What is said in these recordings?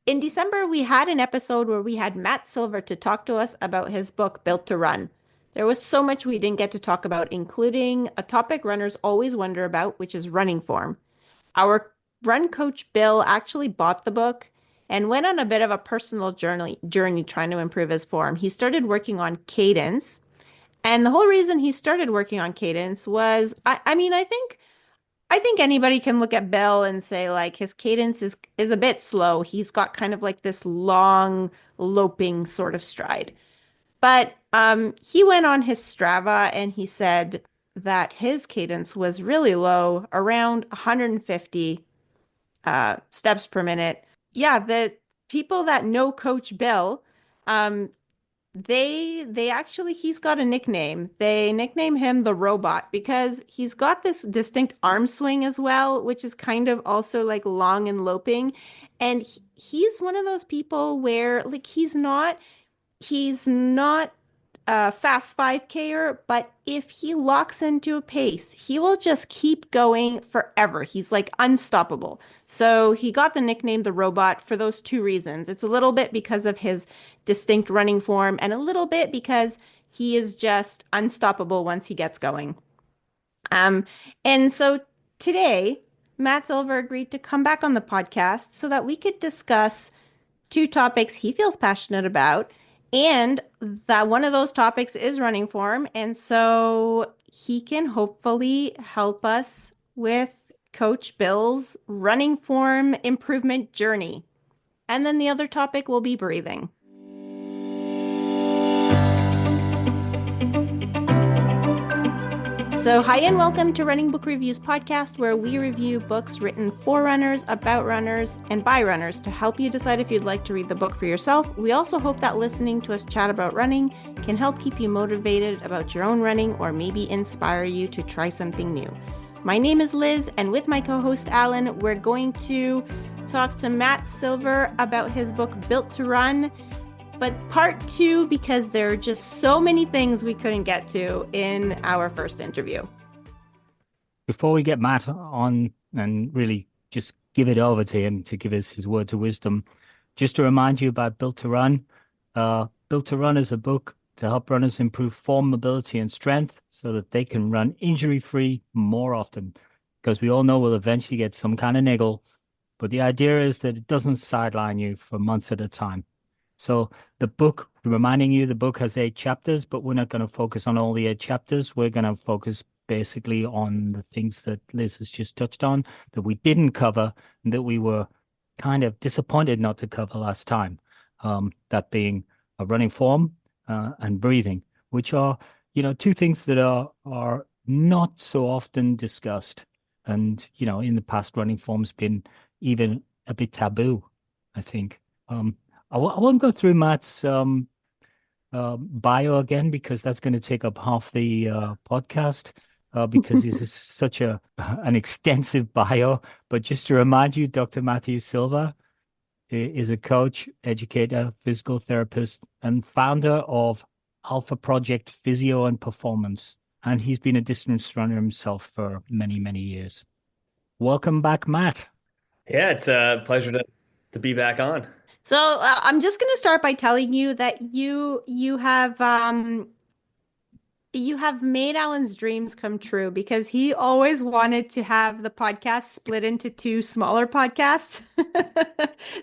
in December, we had an episode where we had Matt Silver to talk to us about his book, Built to Run. There was so much we didn't get to talk about, including a topic runners always wonder about, which is running form. Our run coach, Bill, actually bought the book and went on a bit of a personal journey trying to improve his form. He started working on cadence. And the whole reason he started working on cadence was, I think anybody can look at Bill and say like his cadence is a bit slow. He's got kind of like this long loping sort of stride. But he went on his Strava and he said that his cadence was really low, around 150 steps per minute. Yeah, the people that know Coach Bill, um, they actually he's got a nickname. They nickname him the robot because he's got this distinct arm swing as well, which is kind of also like long and loping. And he's one of those people where like he's not a fast 5Ker, but if he locks into a pace, he will just keep going forever. He's like unstoppable. So he got the nickname the robot for those two reasons. It's a little bit because of his distinct running form and a little bit because he is just unstoppable once he gets going. Um, and so today, Matt Silver agreed to come back on the podcast so that we could discuss two topics he feels passionate about, and that one of those topics is running form. And so he can hopefully help us with Coach Bill's running form improvement journey. And then the other topic will be breathing. So, hi and welcome to Running Book Reviews podcast, where we review books written for runners, about runners, and by runners to help you decide if you'd like to read the book for yourself. We also hope that listening to us chat about running can help keep you motivated about your own running or maybe inspire you to try something new. My name is Liz, and with my co-host Alan, we're going to talk to Matt Silver about his book Built to Run. But part two, because there are just so many things we couldn't get to in our first interview. Before we get Matt on and really just give it over to him to give us his words of wisdom, just to remind you about Built to Run. Built to Run is a book to help runners improve form, mobility, and strength so that they can run injury-free more often. Because we all know we'll eventually get some kind of niggle, but the idea is that it doesn't sideline you for months at a time. So the book, reminding you, the book has 8 chapters, but we're not going to focus on all the 8 chapters. We're going to focus basically on the things that Liz has just touched on that we didn't cover and that we were kind of disappointed not to cover last time. That being a running form and breathing, which are, two things that are not so often discussed. And, in the past, running form's been even a bit taboo, I think. I won't go through Matt's bio again because that's going to take up half the podcast because this is such an extensive bio. But just to remind you, Dr. Matthew Silva is a coach, educator, physical therapist, and founder of Alpha Project Physio and Performance. And he's been a distance runner himself for many, many years. Welcome back, Matt. Yeah, it's a pleasure to be back on. So I'm just going to start by telling you that you have made Alan's dreams come true because he always wanted to have the podcast split into two smaller podcasts.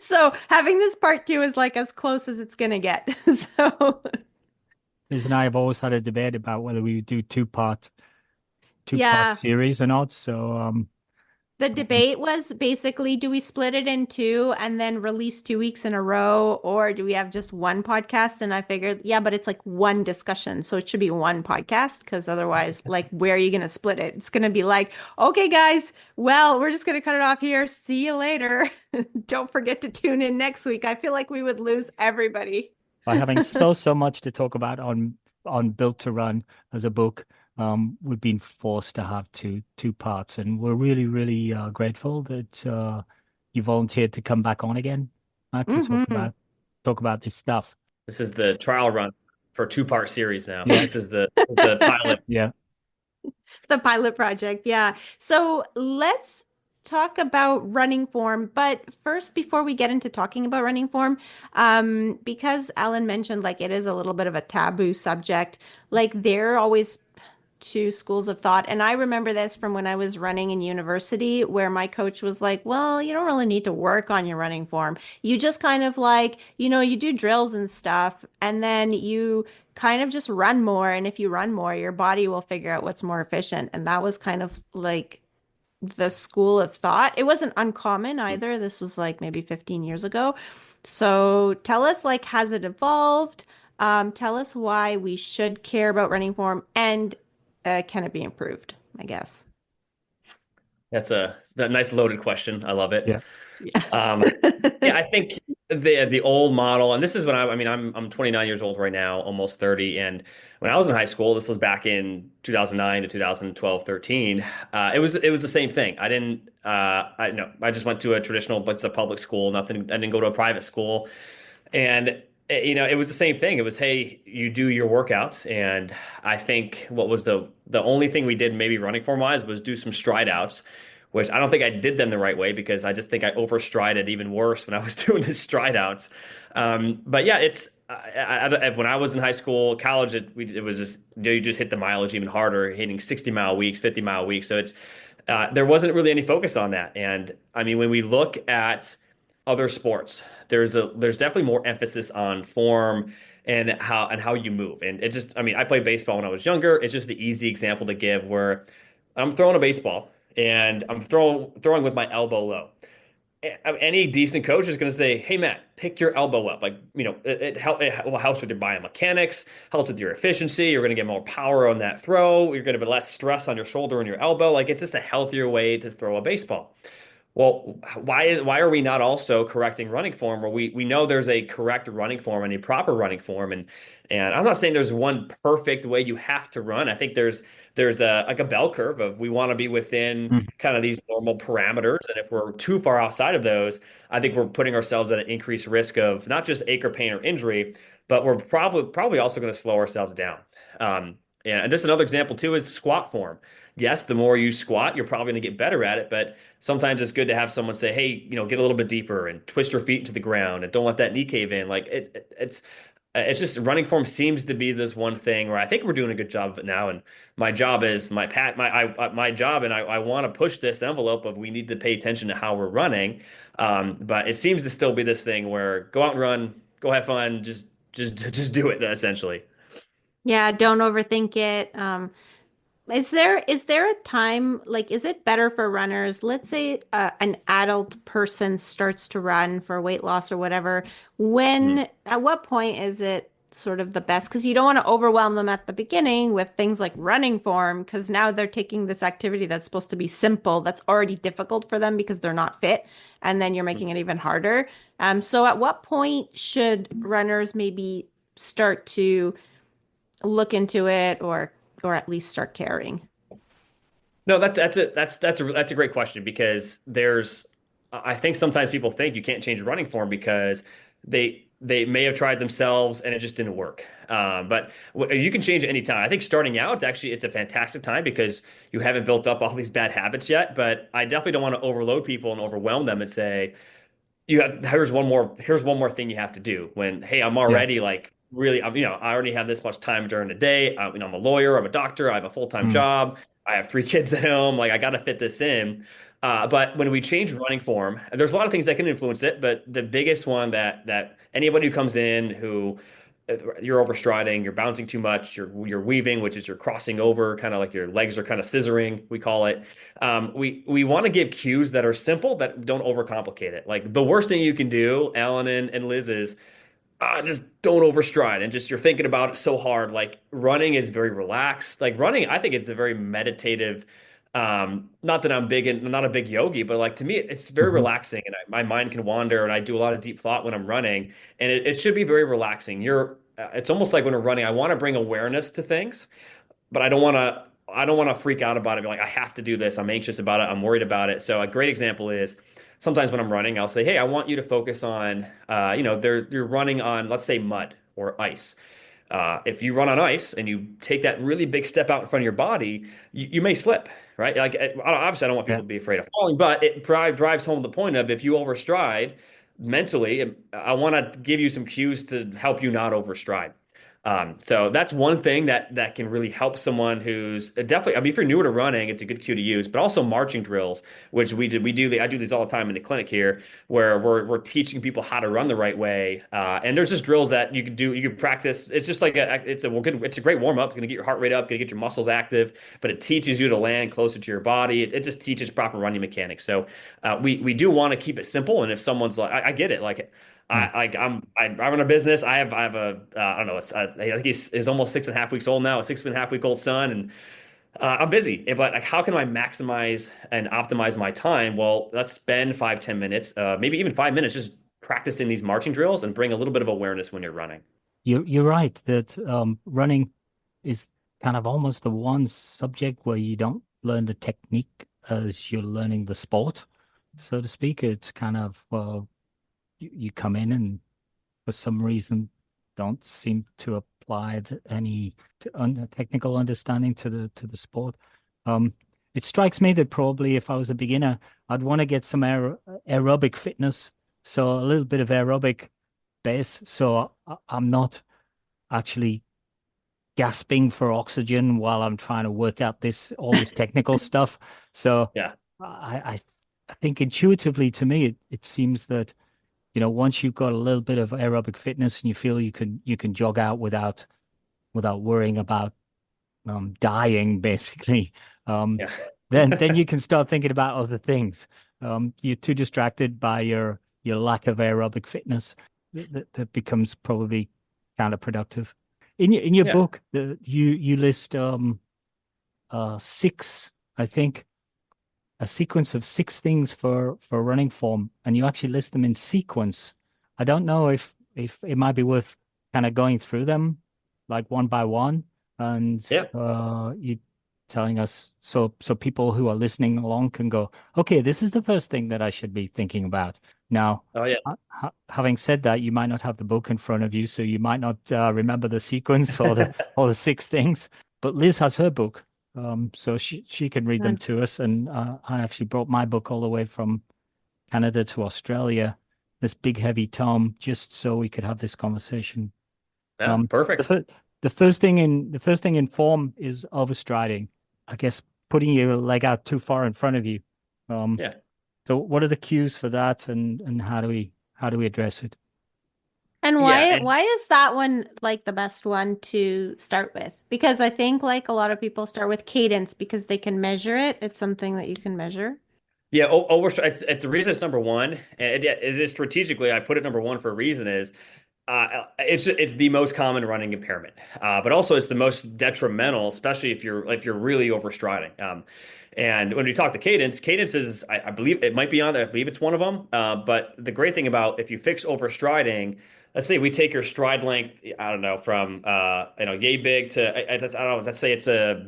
So having this part two is like as close as it's going to get. So Liz and I have always had a debate about whether we would do two-part yeah. series or not. So The debate was basically, do we split it in two and then release 2 weeks in a row, or do we have just one podcast? And I figured, yeah, but it's like one discussion. So it should be one podcast because otherwise, like, where are you going to split it? It's going to be like, okay, guys, well, we're just going to cut it off here. See you later. Don't forget to tune in next week. I feel like we would lose everybody. by having so much to talk about on Built to Run as a book, we've been forced to have two parts, and we're really, really grateful that you volunteered to come back on again, Matt, to talk about this stuff. This is the trial run for a 2-part series now. Yeah. This is the pilot. Yeah. The pilot project. Yeah. So let's talk about running form. But first, before we get into talking about running form, because Alan mentioned like it is a little bit of a taboo subject, like they're always two schools of thought. And I remember this from when I was running in university, where my coach was like, well, you don't really need to work on your running form. You just kind of like, you do drills and stuff, and then you kind of just run more. And if you run more, your body will figure out what's more efficient. And that was kind of like the school of thought. It wasn't uncommon either. This was like maybe 15 years ago. So tell us, like, has it evolved? Tell us why we should care about running form and can it be improved, I guess. That's a nice loaded question. I love it. Yeah. Yeah. Um, yeah, I think the old model, and this is when I mean, I'm 29 years old right now, almost 30, and when I was in high school, this was back in 2009 to 2012, 13. It was the same thing. I didn't I no, I just went to a traditional, but it's a public school. Nothing. I didn't go to a private school. And it was the same thing. It was, hey, you do your workouts, and I think what was the only thing we did maybe running form wise was do some stride outs, which I don't think I did them the right way because I just think I overstrided even worse when I was doing the stride outs. But yeah, it's when I was in high school, college, it was just you just hit the mileage even harder, hitting 60-mile weeks, 50-mile weeks. So it's there wasn't really any focus on that. And I mean, when we look at other sports, there's definitely more emphasis on form and how you move. And it just, I mean, I played baseball when I was younger. It's just the easy example to give where I'm throwing a baseball and I'm throwing with my elbow low. Any decent coach is going to say, "Hey Matt, pick your elbow up." Like it helps with your biomechanics, helps with your efficiency. You're going to get more power on that throw. You're going to have less stress on your shoulder and your elbow. Like it's just a healthier way to throw a baseball. Well, why are we not also correcting running form where we know there's a correct running form and a proper running form, and I'm not saying there's one perfect way you have to run. I think there's a like a bell curve of we want to be within Mm. kind of these normal parameters, and if we're too far outside of those, I think we're putting ourselves at an increased risk of not just ache or pain or injury, but we're probably also going to slow ourselves down. And just another example too is squat form. Yes, the more you squat, you're probably going to get better at it, but sometimes it's good to have someone say, "Hey, get a little bit deeper and twist your feet into the ground and don't let that knee cave in." Like it's just running form seems to be this one thing where I think we're doing a good job of it now. And my job is my job, and I want to push this envelope of we need to pay attention to how we're running. But it seems to still be this thing where go out and run, go have fun, just do it essentially. Yeah, don't overthink it. Is there a time, like, is it better for runners? Let's say an adult person starts to run for weight loss or whatever. At what point is it sort of the best? Because you don't want to overwhelm them at the beginning with things like running form, because now they're taking this activity that's supposed to be simple, that's already difficult for them because they're not fit, and then you're making it even harder. So at what point should runners maybe start to look into it or at least start caring? No, that's a great question because I think sometimes people think you can't change a running form because they may have tried themselves and it just didn't work. But you can change it anytime. I think starting out, it's a fantastic time because you haven't built up all these bad habits yet. But I definitely don't want to overload people and overwhelm them and say, here's one more thing you have to do when, hey, I'm Yeah. already like really, I already have this much time during the day. I'm a lawyer, I'm a doctor, I have a full-time Mm. job, I have three kids at home, like I got to fit this in. But when we change running form, there's a lot of things that can influence it, but the biggest one that anybody who comes in who you're overstriding, you're bouncing too much, you're weaving, which is you're crossing over, kind of like your legs are kind of scissoring, we call it. We want to give cues that are simple that don't overcomplicate it. Like the worst thing you can do, Alan and Liz, is just don't overstride and just you're thinking about it so hard. Like running is very relaxed. Like running, I think it's a very meditative. Not that I'm not a big yogi, but like to me, it's very Hmm. relaxing, and my mind can wander, and I do a lot of deep thought when I'm running, and it should be very relaxing. It's almost like when we're running, I want to bring awareness to things, but I don't want to freak out about it. Be like, I have to do this. I'm anxious about it. I'm worried about it. So a great example is sometimes when I'm running, I'll say, hey, I want you to focus on, you're running on, let's say, mud or ice. If you run on ice and you take that really big step out in front of your body, you may slip. right? Like obviously, I don't want Yeah. people to be afraid of falling, but it drives home the point of if you overstride mentally, I want to give you some cues to help you not overstride. So that's one thing that can really help someone who's definitely. I mean, if you're newer to running, it's a good cue to use. But also marching drills, which I do these all the time in the clinic here, where we're teaching people how to run the right way. And there's just drills that you can do. You can practice. It's just like it's a great warm up. It's going to get your heart rate up, going to get your muscles active, but it teaches you to land closer to your body. It just teaches proper running mechanics. So we do want to keep it simple. And if someone's like, I get it, like. Yeah. I run a business. I have a I don't know. I think he's almost 6.5 weeks old now. A 6.5 week old son, and I'm busy. But like, how can I maximize and optimize my time? Well, let's spend 5, 10 minutes, maybe even 5 minutes, just practicing these marching drills and bring a little bit of awareness when you're running. You're right that running is kind of almost the one subject where you don't learn the technique as you're learning the sport, so to speak. It's kind of you come in and for some reason don't seem to apply any technical understanding to the sport. Um, it strikes me that probably if I was a beginner, I'd want to get some aerobic fitness, so a little bit of aerobic base, so I'm not actually gasping for oxygen while I'm trying to work out all this technical stuff. So Yeah. I I think intuitively to me it seems that once you've got a little bit of aerobic fitness and you feel you can jog out without worrying about dying, basically, um, Yeah. then you can start thinking about other things. You're too distracted by your lack of aerobic fitness that becomes probably counterproductive. In your Yeah. book, you list six, I think, a sequence of six things for running form, and you actually list them in sequence. I don't know if it might be worth kind of going through them like one by one, and Yeah. you telling us so people who are listening along can go, okay, this is the first thing that I should be thinking about. Now, Oh yeah. having said that, you might not have the book in front of you, so you might not remember the sequence or the six things. But Liz has her book, so she can read them And to us. And I actually brought my book all the way from Canada to Australia, this big heavy tome, just so we could have this conversation. Yeah. Um, the, Perfect. fir- the first thing in form is overstriding. I guess putting your leg out too far in front of you. Um, Yeah. so what are the cues for that, and how do we address it? Yeah. why is that one like the best one to start with? Because I think like a lot of people start with cadence because they can measure it. It's something that you can measure. Yeah, it's the reason it's number one, and it is strategically. I put it number one for a reason. Is it's the most common running impairment, but also it's the most detrimental, especially if you're really overstriding. And when we talk to cadence, cadence is I believe it might be on there. I believe it's one of them. But the great thing about if you fix overstriding, let's say we take your stride length, I don't know, from yay big to I don't know, let's say it's a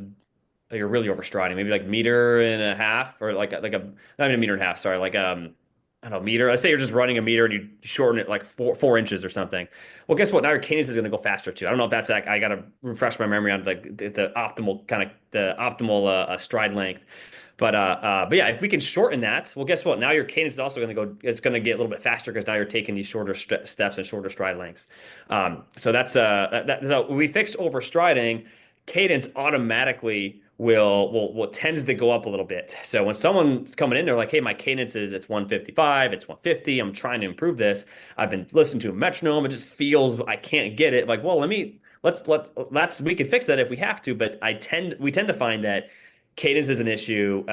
you're really overstriding, maybe like meter and a half, or like a not even a meter and a half, sorry, like I don't know, meter. Let's say you're just running a meter and you shorten it like four inches or something. Well, guess what? Now your cadence is going to go faster too. I don't know if that's like I got to refresh my memory on like the optimal kind of the optimal stride length. But yeah, if we can shorten that, well, guess what? Now your cadence is also going to go. It's going to get a little bit faster because now you're taking these shorter steps and shorter stride lengths. So so we fix overstriding. Cadence automatically will tends to go up a little bit. So when someone's coming in, they're like, "Hey, my cadence is it's 155, it's 150. I'm trying to improve this. I've been listening to a metronome. It just feels I can't get it." Like, well, let's we can fix that if we have to. But we tend to find that cadence is an issue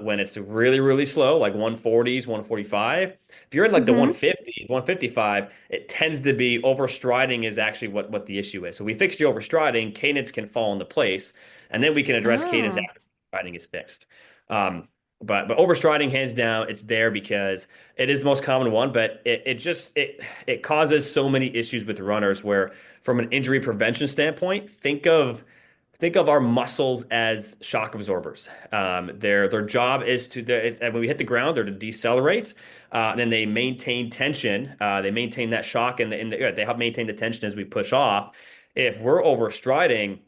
when it's really, really slow, like 140s, 145. If you're in like the Mm-hmm. 150s, 155, it tends to be overstriding is actually what the issue is. So we fix the overstriding, cadence can fall into place, and then we can address cadence Oh. after overstriding is fixed. Um, but overstriding, hands down, it's there because it is the most common one, but it causes so many issues with runners where from an injury prevention standpoint, think of our muscles as shock absorbers. Their job is and when we hit the ground, they're to decelerate, and then they maintain tension. They maintain that shock, and they help maintain the tension as we push off. If we're overstriding,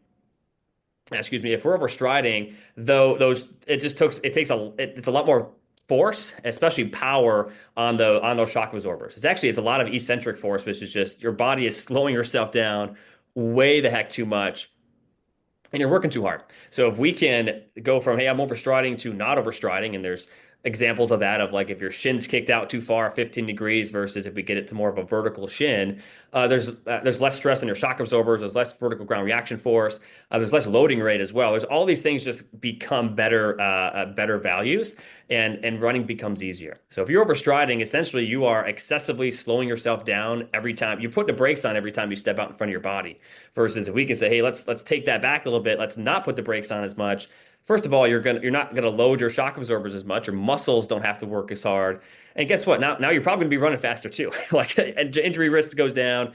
excuse me, if we're overstriding, though those it's a lot more force, especially power on those shock absorbers. It's a lot of eccentric force, which is just your body is slowing yourself down way the heck too much and you're working too hard. So if we can go from, hey, I'm overstriding to not overstriding, and there's examples of that of like if your shin's kicked out too far, 15 degrees versus if we get it to more of a vertical shin, there's less stress in your shock absorbers, there's less vertical ground reaction force, there's less loading rate as well. There's all these things just become better values, and running becomes easier. So if you're overstriding, essentially you are excessively slowing yourself down every time you put the brakes on every time you step out in front of your body. Versus if we can say, hey, let's take that back a little bit. Let's not put the brakes on as much. First of all, you're not gonna load your shock absorbers as much. Your muscles don't have to work as hard. And guess what? Now you're probably gonna be running faster too. Like injury risk goes down.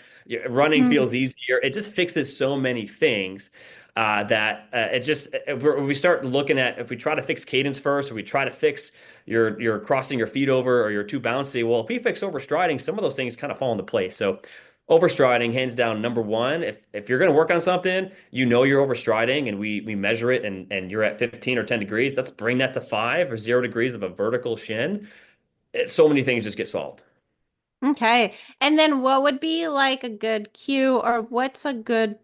Running Mhm. feels easier. It just fixes so many things. That it just if we start looking at if we try to fix cadence first, or we try to fix your crossing your feet over, or you're too bouncy. Well, if we fix overstriding, some of those things kind of fall into place. So overstriding, hands down, number one. If you're going to work on something, you know you're overstriding, and we measure it, and you're at 15 or 10 degrees. Let's bring that to 5 or 0 degrees of a vertical shin. So many things just get solved. Okay. And then what would be like a good cue or what's a good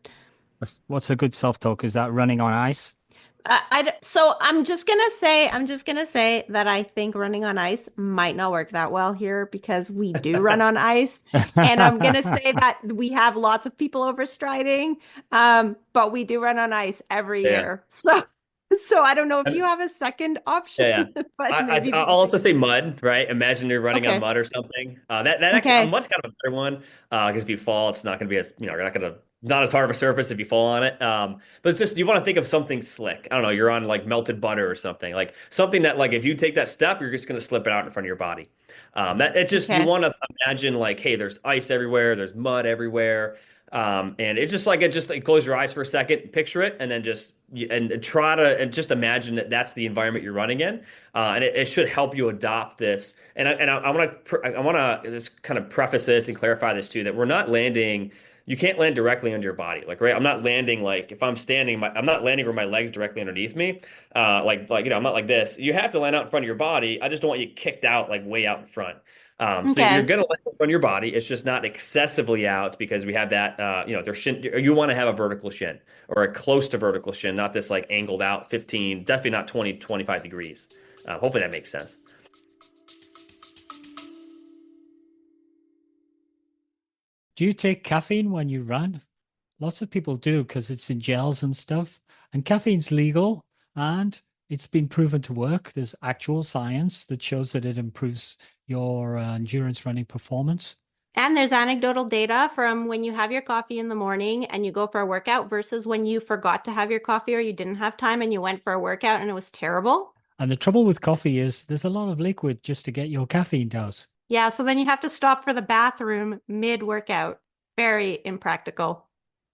What's a good self-talk? Is that running on ice? so I'm just gonna say that I think running on ice might not work that well here because we do run on ice, and I'm gonna say that we have lots of people overstriding, but we do run on ice every Yeah. year. So I don't know if you have a second option, Yeah, yeah. but maybe I'll also say mud, right? Imagine you're running on okay, mud or something. That actually, okay, mud's kind of a better one because if you fall, it's not going to be as you're not going to not as hard of a surface if you fall on it. But it's just you want to think of something slick. I don't know. You're on like melted butter or something, like something that like if you take that step, you're just going to slip it out in front of your body. That it's just you okay, want to imagine like, hey, there's ice everywhere, there's mud everywhere. And it's just like it just like, close your eyes for a second, picture it, and then just and try to and just imagine that that's the environment you're running in, and it should help you adopt this. I want to just kind of preface this and clarify this too that we're not landing. You can't land directly under your body, like right. I'm not landing like if I'm standing, I'm not landing where my legs directly underneath me, I'm not like this. You have to land out in front of your body. I just don't want you kicked out like way out in front. So you're okay. going to land in front of your body. It's just not excessively out because we have that, their shin. You want to have a vertical shin or a close to vertical shin, not this like angled out 15, definitely not 20, 25 degrees. Hopefully that makes sense. Do you take caffeine when you run? Lots of people do because it's in gels and stuff. And caffeine's legal and it's been proven to work. There's actual science that shows that it improves your endurance running performance. And there's anecdotal data from when you have your coffee in the morning and you go for a workout versus when you forgot to have your coffee or you didn't have time and you went for a workout and it was terrible. And the trouble with coffee is there's a lot of liquid just to get your caffeine dose. Yeah, so then you have to stop for the bathroom mid-workout. Very impractical,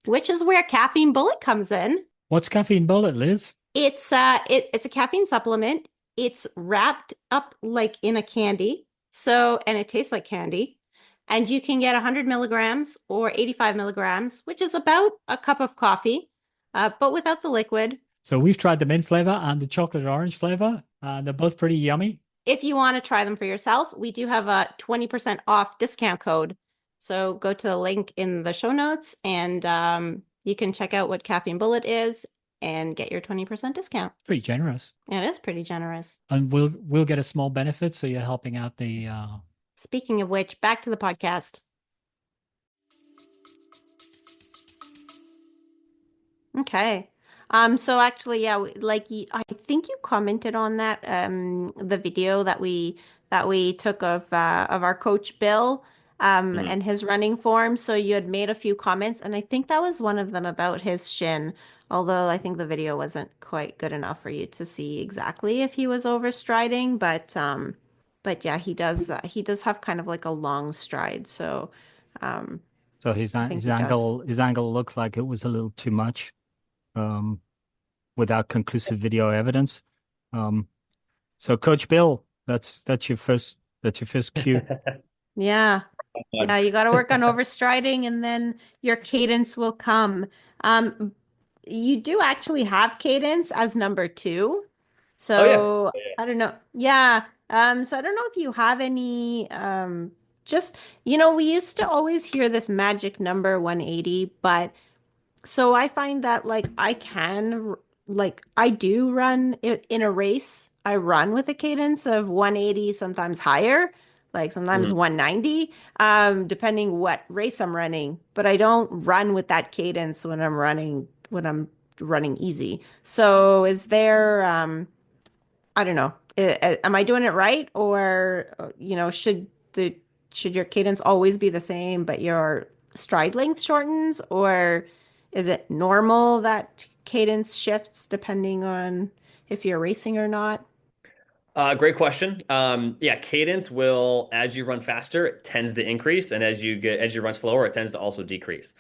which is where Caffeine Bullet comes in. What's caffeine bullet, Liz? It's a caffeine supplement. It's wrapped up like in a candy. So, and it tastes like candy. And you can get 100 milligrams or 85 milligrams, which is about a cup of coffee, but without the liquid. So we've tried the mint flavor and the chocolate orange flavor, and they're both pretty yummy. If you want to try them for yourself, we do have a 20% off discount code. So go to the link in the show notes and you can check out what Caffeine Bullet is and get your 20% discount. Pretty generous. It is pretty generous. And we'll get a small benefit, so you're helping out the Speaking of which, back to the podcast. Okay. So actually, yeah, I think you commented on that the video that we took of our coach Bill Mhm. and his running form. So you had made a few comments, and I think that was one of them about his shin. Although I think the video wasn't quite good enough for you to see exactly if he was overstriding, but yeah, he does have kind of like a long stride. So um so I think he does. his angle looked like it was a little too much um, without conclusive video evidence. Um, so Coach Bill, that's your first cue. Yeah. Yeah, you got to work on overstriding and then your cadence will come. Um, you do actually have cadence as number two. Oh yeah. So I don't know. Yeah. So I don't know if you have any just we used to always hear this magic number 180, but so I find that like like I do run in a race. I run with a cadence of 180, sometimes higher, like sometimes Mhm. 190, depending what race I'm running. But I don't run with that cadence when I'm running easy. So is there I don't know. Am I doing it right, or the should your cadence always be the same, but your stride length shortens, or is it normal that cadence shifts depending on if you're racing or not? Great question. Yeah, cadence will, as you run faster, it tends to increase, and as you run slower, it tends to also decrease.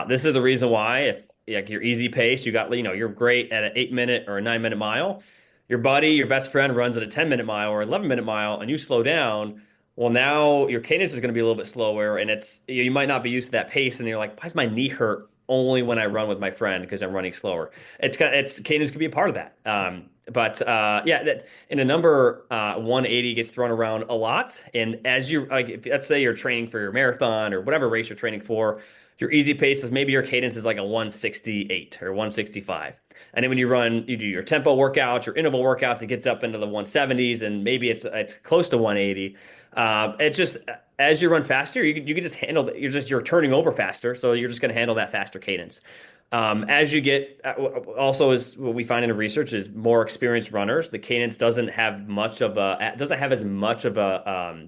This is the reason why if like your easy pace, you're great at an 8 minute or a 9 minute mile. Your buddy, your best friend runs at a 10 minute mile or 11 minute mile, and you slow down. Well, now your cadence is going to be a little bit slower, and you might not be used to that pace, and you're like, why does my knee hurt only when I run with my friend because I'm running slower? It's cadence could be a part of that. But yeah, that in a number 180 gets thrown around a lot. And as you like, if, let's say you're training for your marathon or whatever race you're training for, your easy pace is maybe your cadence is like a 168 or 165. And then when you do your tempo workouts, your interval workouts, it gets up into the 170s and maybe it's close to 180. It's just as you run faster, you can just handle you're turning over faster, so you're just going to handle that faster cadence. As you get also is what we find in the research is more experienced runners, the cadence doesn't have as much of a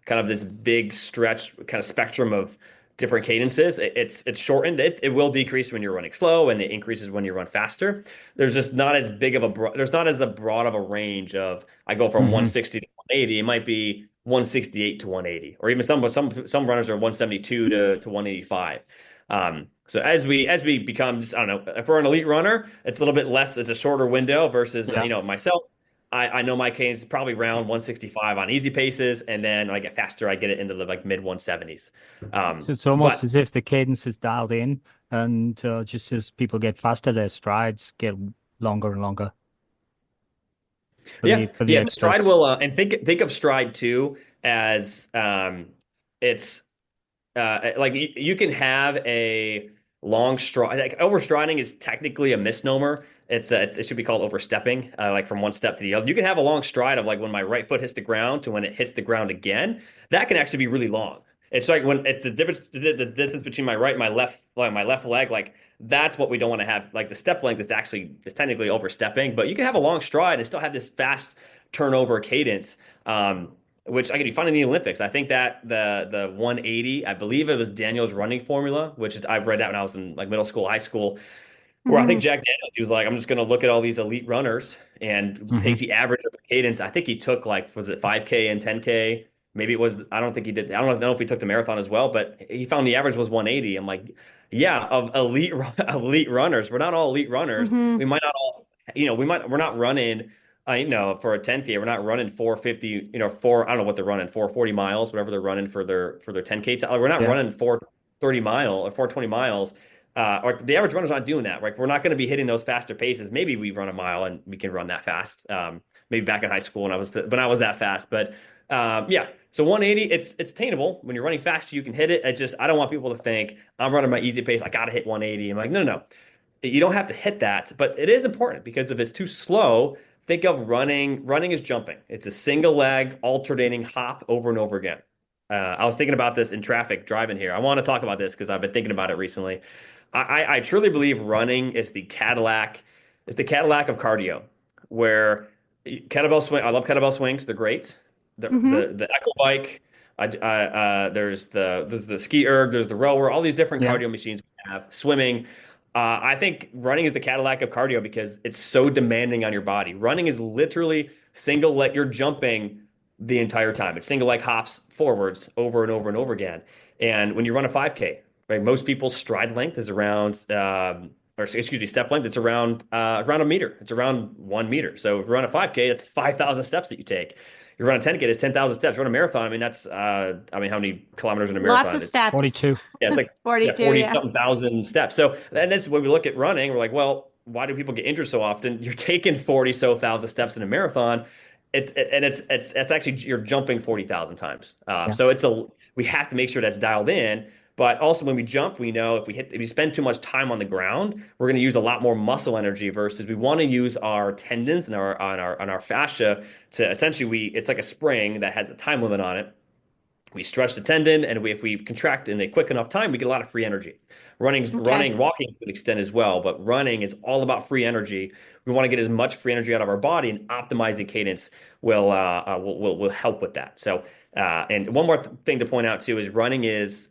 kind of this big stretch kind of spectrum of different cadences. It's shortened. It will decrease when you're running slow and it increases when you run faster. There's just not as big of a there's not as a broad of a range of I go from Hmm. 160 to 180. It might be 168 to 180, or even some runners are 172 to 185. So as we become, just, I don't know, if we're an elite runner, it's a little bit less. It's a shorter window versus Yeah. myself. I know my cadence is probably around 165 on easy paces, and then when I get faster, I get it into the like mid 170s. So it's almost But as if the cadence is dialed in, and just as people get faster, their strides get longer and longer yeah, for the yeah, the stride experts. will, and think of stride too as it's like you can have a long stride. Like overstriding is technically a misnomer. It should be called overstepping, like from one step to the other. You can have a long stride of like when my right foot hits the ground to when it hits the ground again. That can actually be really long. It's like when it's the distance between my right and my left leg. Like that's what we don't want to have. Like the step length is technically overstepping, but you can have a long stride and still have this fast turnover cadence. Which I could be fun in the Olympics. I think that the 180, I believe it was Daniel's running formula, which is I read that when I was in like middle school, high school, where I think Hmm. Jack Daniels, he was like, I'm just going to look at all these elite runners and Hmm. take the average of their cadence. I think he took like, was it 5K and 10K? Maybe it was, I don't think he did. I don't know if he took the marathon as well, but he found the average was 180. I'm like, yeah, of elite runners. We're not all elite runners. Hmm. We might not all, we're not running, for a 10K, we're not running 450, I don't know what they're running, 440 miles, whatever they're running for their 10K. We're not Yeah. running 430 mile or 420 miles. Or the average runner's not doing that. Like we're not going to be hitting those faster paces. Maybe we run a mile and we can run that fast. Maybe back in high school when I was that fast. But yeah, so 180, it's attainable. When you're running faster, you can hit it. It's just I don't want people to think I'm running my easy pace. I got to hit 180. I'm like, no, no, no. You don't have to hit that, but it is important because if it's too slow, think of running. Running is jumping. It's a single leg alternating hop over and over again. I was thinking about this in traffic driving here. I want to talk about this because I've been thinking about it recently. I truly believe running is the Cadillac. It's the Cadillac of cardio, where kettlebell swing. I love kettlebell swings. They're great. Hmm. The echo bike. There's the ski erg. There's the rower. All these different Yeah. cardio machines we have. Swimming. I think running is the Cadillac of cardio because it's so demanding on your body. Running is literally single leg. You're jumping the entire time. It's single leg hops forwards over and over and over again. And when you run a 5K, right, most people's stride length is around, or excuse me, step length. It's around a meter. It's around 1 meter. So if you run a 5K, it's 5,000 steps that you take. You run a 10K, it's 10,000 steps. Run a marathon. I mean, that's I mean, how many kilometers in a Lots marathon? of It's steps. 42. yeah, it's like yeah, 42, 40 yeah. something thousand steps. So and that's when we look at running, we're like, well, why do people get injured so often? You're taking 40 so thousand steps in a marathon. It's actually you're jumping 40,000 times. Yeah. So we have to make sure that's dialed in. But also when we jump, we know if we spend too much time on the ground, we're going to use a lot more muscle energy versus we want to use our tendons and our fascia to essentially it's like a spring that has a time limit on it. We stretch the tendon, and if we contract in a quick enough time, we get a lot of free energy. Okay. Walking to an extent as well, but running is all about free energy. We want to get as much free energy out of our body, and optimizing cadence will help with that. So, and one more thing to point out too is running is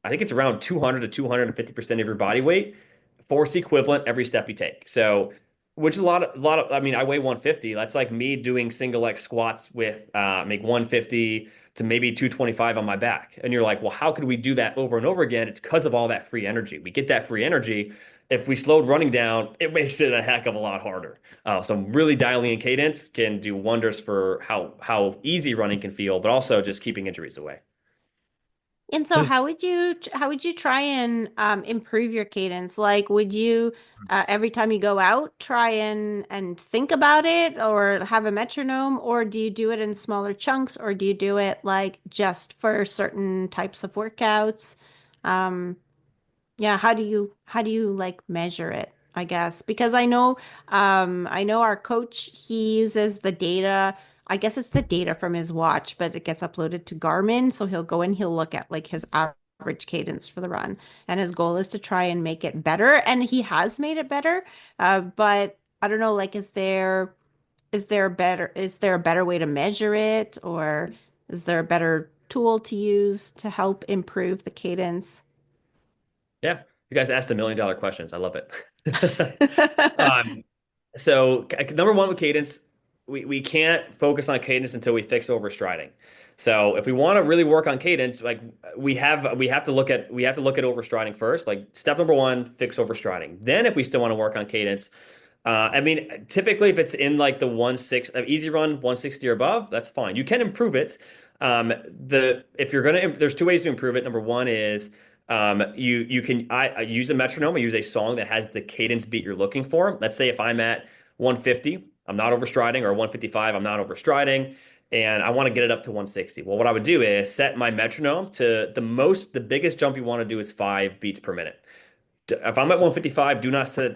I think it's around 200 to 250% of your body weight, force equivalent every step you take. So which is I mean, I weigh 150. That's like me doing single leg squats with make 150 to maybe 225 on my back. And you're like, well, how could we do that over and over again? It's because of all that free energy. We get that free energy. If we slowed running down, it makes it a heck of a lot harder. So really dialing in cadence can do wonders for how easy running can feel, but also just keeping injuries away. And so how would you try and improve your cadence? Like, would you every time you go out try and think about it or have a metronome, or do you do it in smaller chunks, or do you do it like just for certain types of workouts? Um, yeah, how do you like measure it, I guess? Because I know our coach, he uses the data. I guess it's the data from his watch, but it gets uploaded to Garmin, so he'll go and he'll look at like his average cadence for the run. And his goal is to try and make it better, and he has made it better. But I don't know, like is there a better way to measure it, or is there a better tool to use to help improve the cadence? Yeah, you guys asked $1 million questions. I love it. Um, So number one with cadence, we can't focus on cadence until we fix overstriding. So if we want to really work on cadence, like we have to look at overstriding first. Like step number one, fix overstriding. Then if we still want to work on cadence, I mean, typically if it's in like the 160 easy run 160 or above, that's fine. You can improve it. The if you're gonna there's two ways to improve it. Number one is you can I use a metronome. I use a song that has the cadence beat you're looking for. Let's say if I'm at 150, I'm not overstriding, or 155, I'm not overstriding, and I want to get it up to 160. Well, what I would do is set my metronome to the biggest jump you want to do is 5 beats per minute. If I'm at 155, do not set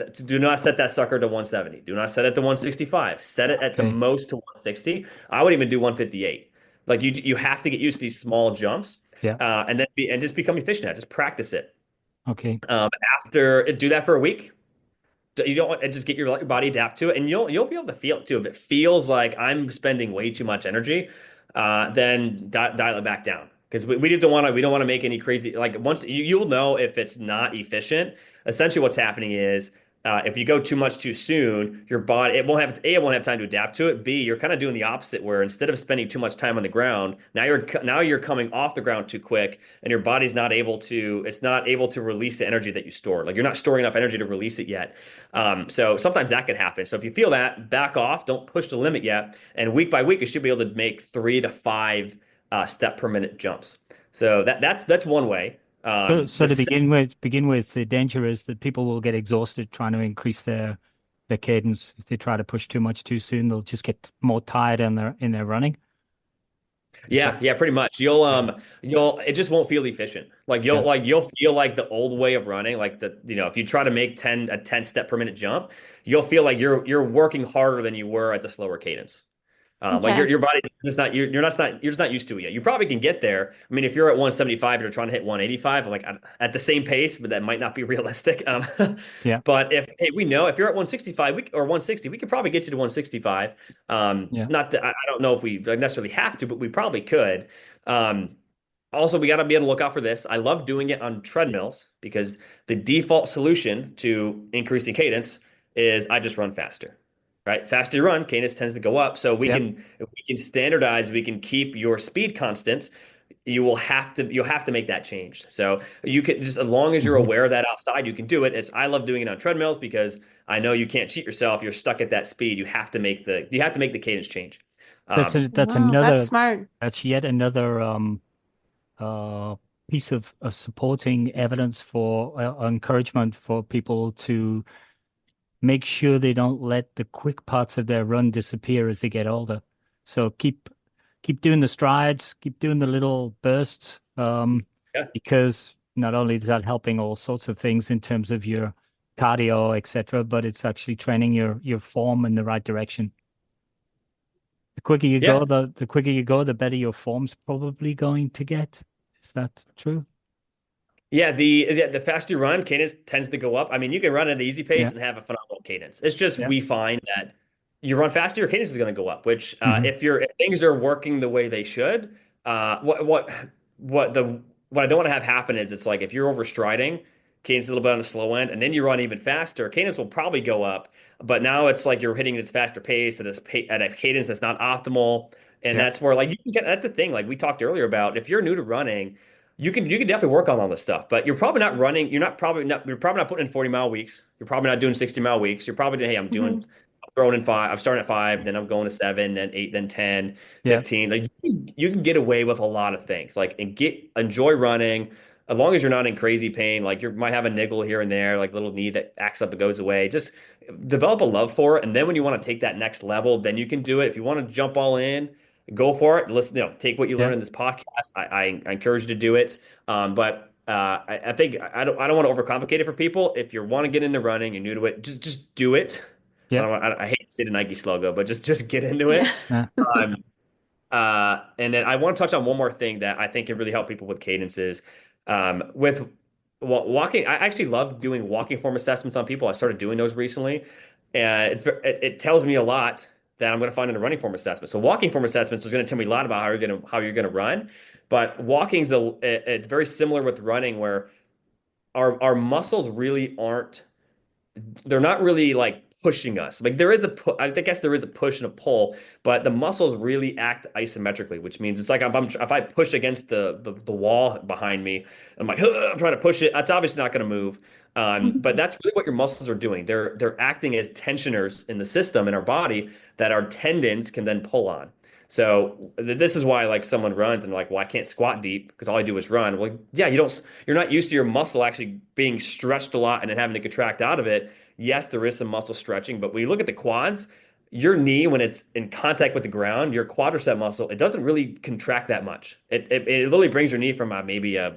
that sucker to 170. Do not set it to 165. Set it at the Okay. most to 160. I would even do 158. Like you have to get used to these small jumps, Yeah. and just become efficient at it. Just practice it. Okay. Um, do that for a week. You don't want to just get your body adapt to it, and you'll be able to feel it too. If it feels like I'm spending way too much energy, then dial it back down because we don't want to make any crazy like once you'll know if it's not efficient. Essentially, what's happening is if you go too much too soon, your body it won't have time to adapt to it. B, you're kind of doing the opposite where instead of spending too much time on the ground, now you're coming off the ground too quick, and your body's not able to release the energy that you store. Like you're not storing enough energy to release it yet. So sometimes that could happen. So if you feel that, back off, don't push the limit yet, and week by week you should be able to make 3 to 5 step per minute jumps. So that's one way. So to begin with, the danger is that people will get exhausted trying to increase their cadence. If they try to push too much too soon, they'll just get more tired in their running. Is that Yeah, yeah, pretty much. yeah, It just won't feel efficient. yeah. You'll feel like the old way of running, like if you try to make 10 step per minute jump, you'll feel like you're working harder than you were at the slower cadence. Like Okay. your body just not you're just not used to it yet. You probably can get there. I mean, if you're at 175 and you're trying to hit 185, like at the same pace, but that might not be realistic. Yeah. But we know if you're at 165 or 160, we could probably get you to 165. Yeah. Not that I don't know if we necessarily have to, but we probably could. Um, Also, we got to be able to look out for this. I love doing it on treadmills because the default solution to increasing cadence is I just run faster, right? Faster you run, cadence tends to go up. So Yeah. if we can standardize, we can keep your speed constant. You'll have to make that change. So you can just as long as you're Hmm. aware of that outside, you can do it. I love doing it on treadmills because I know you can't cheat yourself. You're stuck at that speed. You have to make the cadence change. That's Wow, that's another smart. that's yet another uh piece of supporting evidence for encouragement for people to make sure they don't let the quick parts of their run disappear as they get older. So keep doing the strides, keep doing the little bursts, Yeah. because not only is that helping all sorts of things in terms of your cardio, etc., but it's actually training your form in the right direction. The quicker you go, Yeah. the quicker you go, the better your form's probably going to get. Is that true? Yeah, the faster you run, cadence tends to go up. I mean, you can run at an easy pace Yeah. and have a phenomenal cadence. It's just Yeah. we find that you run faster, your cadence is going to go up. Which, Hmm. if things are working the way they should, uh, what what what the what I don't want to have happen is it's like if you're overstriding, cadence is a little bit on the slow end, and then you run even faster, cadence will probably go up. But now it's like you're hitting this faster pace at a cadence that's not optimal, and Yeah. that's where like you can get. That's the thing. Like we talked earlier about, if you're new to running you can definitely work on all this stuff, but you're probably not running. You're probably not putting in 40-mile weeks. You're probably not doing 60-mile weeks. You're probably doing, hey, Hmm. I'm throwing in five. I'm starting at five, then I'm going to seven, then eight, then 10, Yeah. 15. Like you can get away with a lot of things. Like and enjoy running as long as you're not in crazy pain. Like you might have a niggle here and there, like little knee that acts up and goes away. Just develop a love for it, and then when you want to take that next level, then you can do it. If you want to jump all in, go for it. Listen, take what you learn Yeah. in this podcast. I encourage you to do it. But I think I don't want to overcomplicate it for people. If you want to get into running, you're new to it, just do it. Yeah. I hate to say the Nike slogan, but just get into Yeah. it. Um, and then I want to touch on one more thing that I think can really help people with cadences. With walking, I actually love doing walking form assessments on people. I started doing those recently, and it tells me a lot that I'm going to find in a running form assessment. So walking form assessments is going to tell me a lot about how you're going to run. But it's very similar with running, where our muscles really aren't they're not really like pushing us. Like there is I guess there is a push and a pull, but the muscles really act isometrically, which means it's like if I push against the wall behind me, I'm like I'm trying to push it. That's obviously not going to move. But that's really what your muscles are doing. They're acting as tensioners in the system in our body that our tendons can then pull on. So this is why like someone runs and like, well, I can't squat deep because all I do is run. Well, yeah, you're not used to your muscle actually being stretched a lot and then having to contract out of it. Yes, there is some muscle stretching, but when you look at the quads, your knee, when it's in contact with the ground, your quadricep muscle, it doesn't really contract that much. It literally brings your knee from maybe I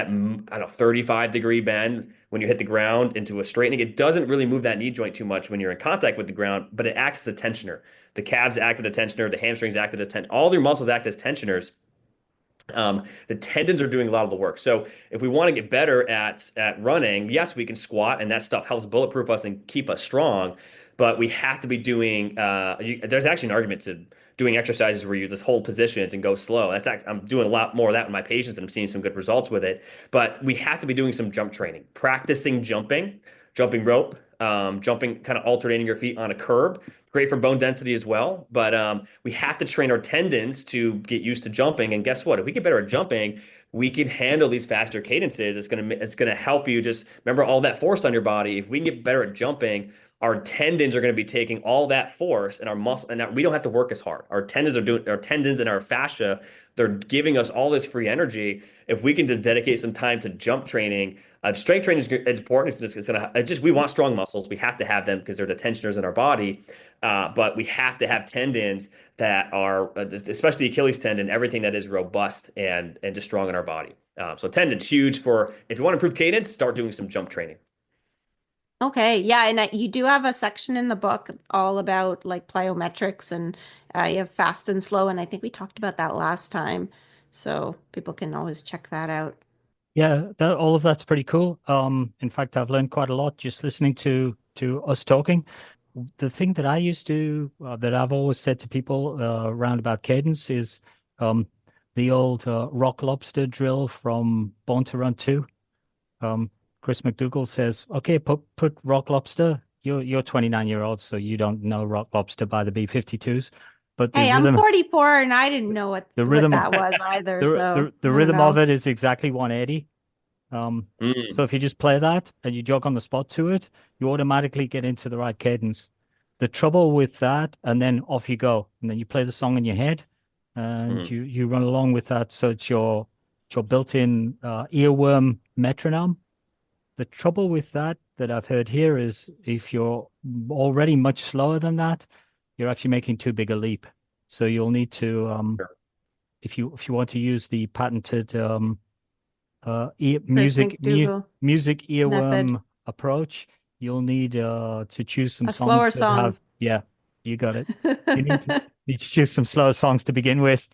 don't know, 35-degree bend when you hit the ground into a straightening. It doesn't really move that knee joint too much when you're in contact with the ground, but it acts as a tensioner. The calves act as a tensioner, the hamstrings act as a tensioner. All your muscles act as tensioners. The tendons are doing a lot of the work. So if we want to get better at running, yes, we can squat, and that stuff helps bulletproof us and keep us strong. But we have to be doing. There's actually an argument to doing exercises where you just hold positions and go slow. I'm doing a lot more of that with my patients, and I'm seeing some good results with it. But we have to be doing some jump training, practicing jumping, jumping rope, jumping, kind of alternating your feet on a curb. Great for bone density as well. But we have to train our tendons to get used to jumping. And guess what? If we get better at jumping, we can handle these faster cadences. It's gonna help you just remember all that force on your body. If we can get better at jumping, our tendons are going to be taking all that force and our muscle, and we don't have to work as hard. Our tendons and our fascia, they're giving us all this free energy. If we can just dedicate some time to jump training, strength training is important. We want strong muscles. We have to have them because they're the tensioners in our body. But we have to have tendons that are, especially the Achilles tendon, everything that is robust and just strong in our body. So tendons huge for if you want to improve cadence, start doing some jump training. Okay, yeah, and you do have a section in the book all about like plyometrics and you have fast and slow, and I think we talked about that last time, so people can always check that out. Yeah, all of that's pretty cool. In fact, I've learned quite a lot just listening to us talking. The thing that I used to that I've always said to people around about cadence is um, the old rock lobster drill from Born to Run 2. Um, Chris McDougall says, "Okay, put rock lobster. You're 29-year-old, so you don't know rock lobster by the B-52s, but Hey, I'm 44 and I didn't know what the what rhythm that was either, the so the I don't rhythm of know. it is exactly 180. So Mm. if you just play that and you jog on the spot to it, you automatically get into the right cadence. the trouble with that, and then off you go, and then you play the song in your head, and Mhm. you run along with that. So it's your built-in earworm metronome. The trouble with that I've heard here is if you're already much slower than that, you're actually making too big a leap. So you'll need to Sure. if you want to use the patented Chris mu McDougall music method. earworm approach, you'll need to choose some A songs slower that song. have, yeah, you got it. You need to choose some slower songs to begin with.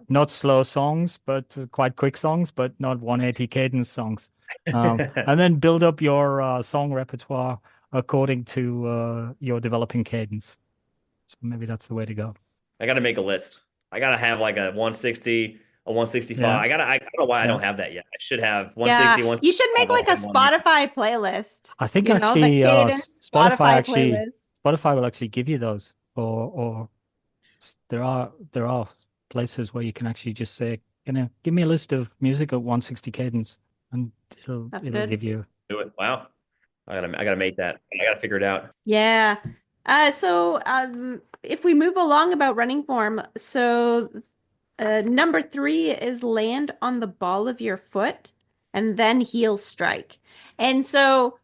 Not slow songs, but quite quick songs, but not 180 cadence songs. And then build up your song repertoire according to your developing cadence. So maybe that's the way to go. I got to make a list. I got to have like a 160, a 165. Yeah, I don't know why I yeah. don't have that yet. I should have Yeah, 160, you should 165. make I'll like a have one. Spotify playlist. I think You know, the actually Cadence Spotify Spotify actually playlist. Spotify will actually give you those, or there are places where you can actually just say, give me a list of music at 160 cadence, and it'll That's it'll good. Mhm. give you. Do it. Wow. I gotta make that. I gotta figure it out. Yeah. So if we move along about running form, so number three is land on the ball of your foot and then heel strike. And so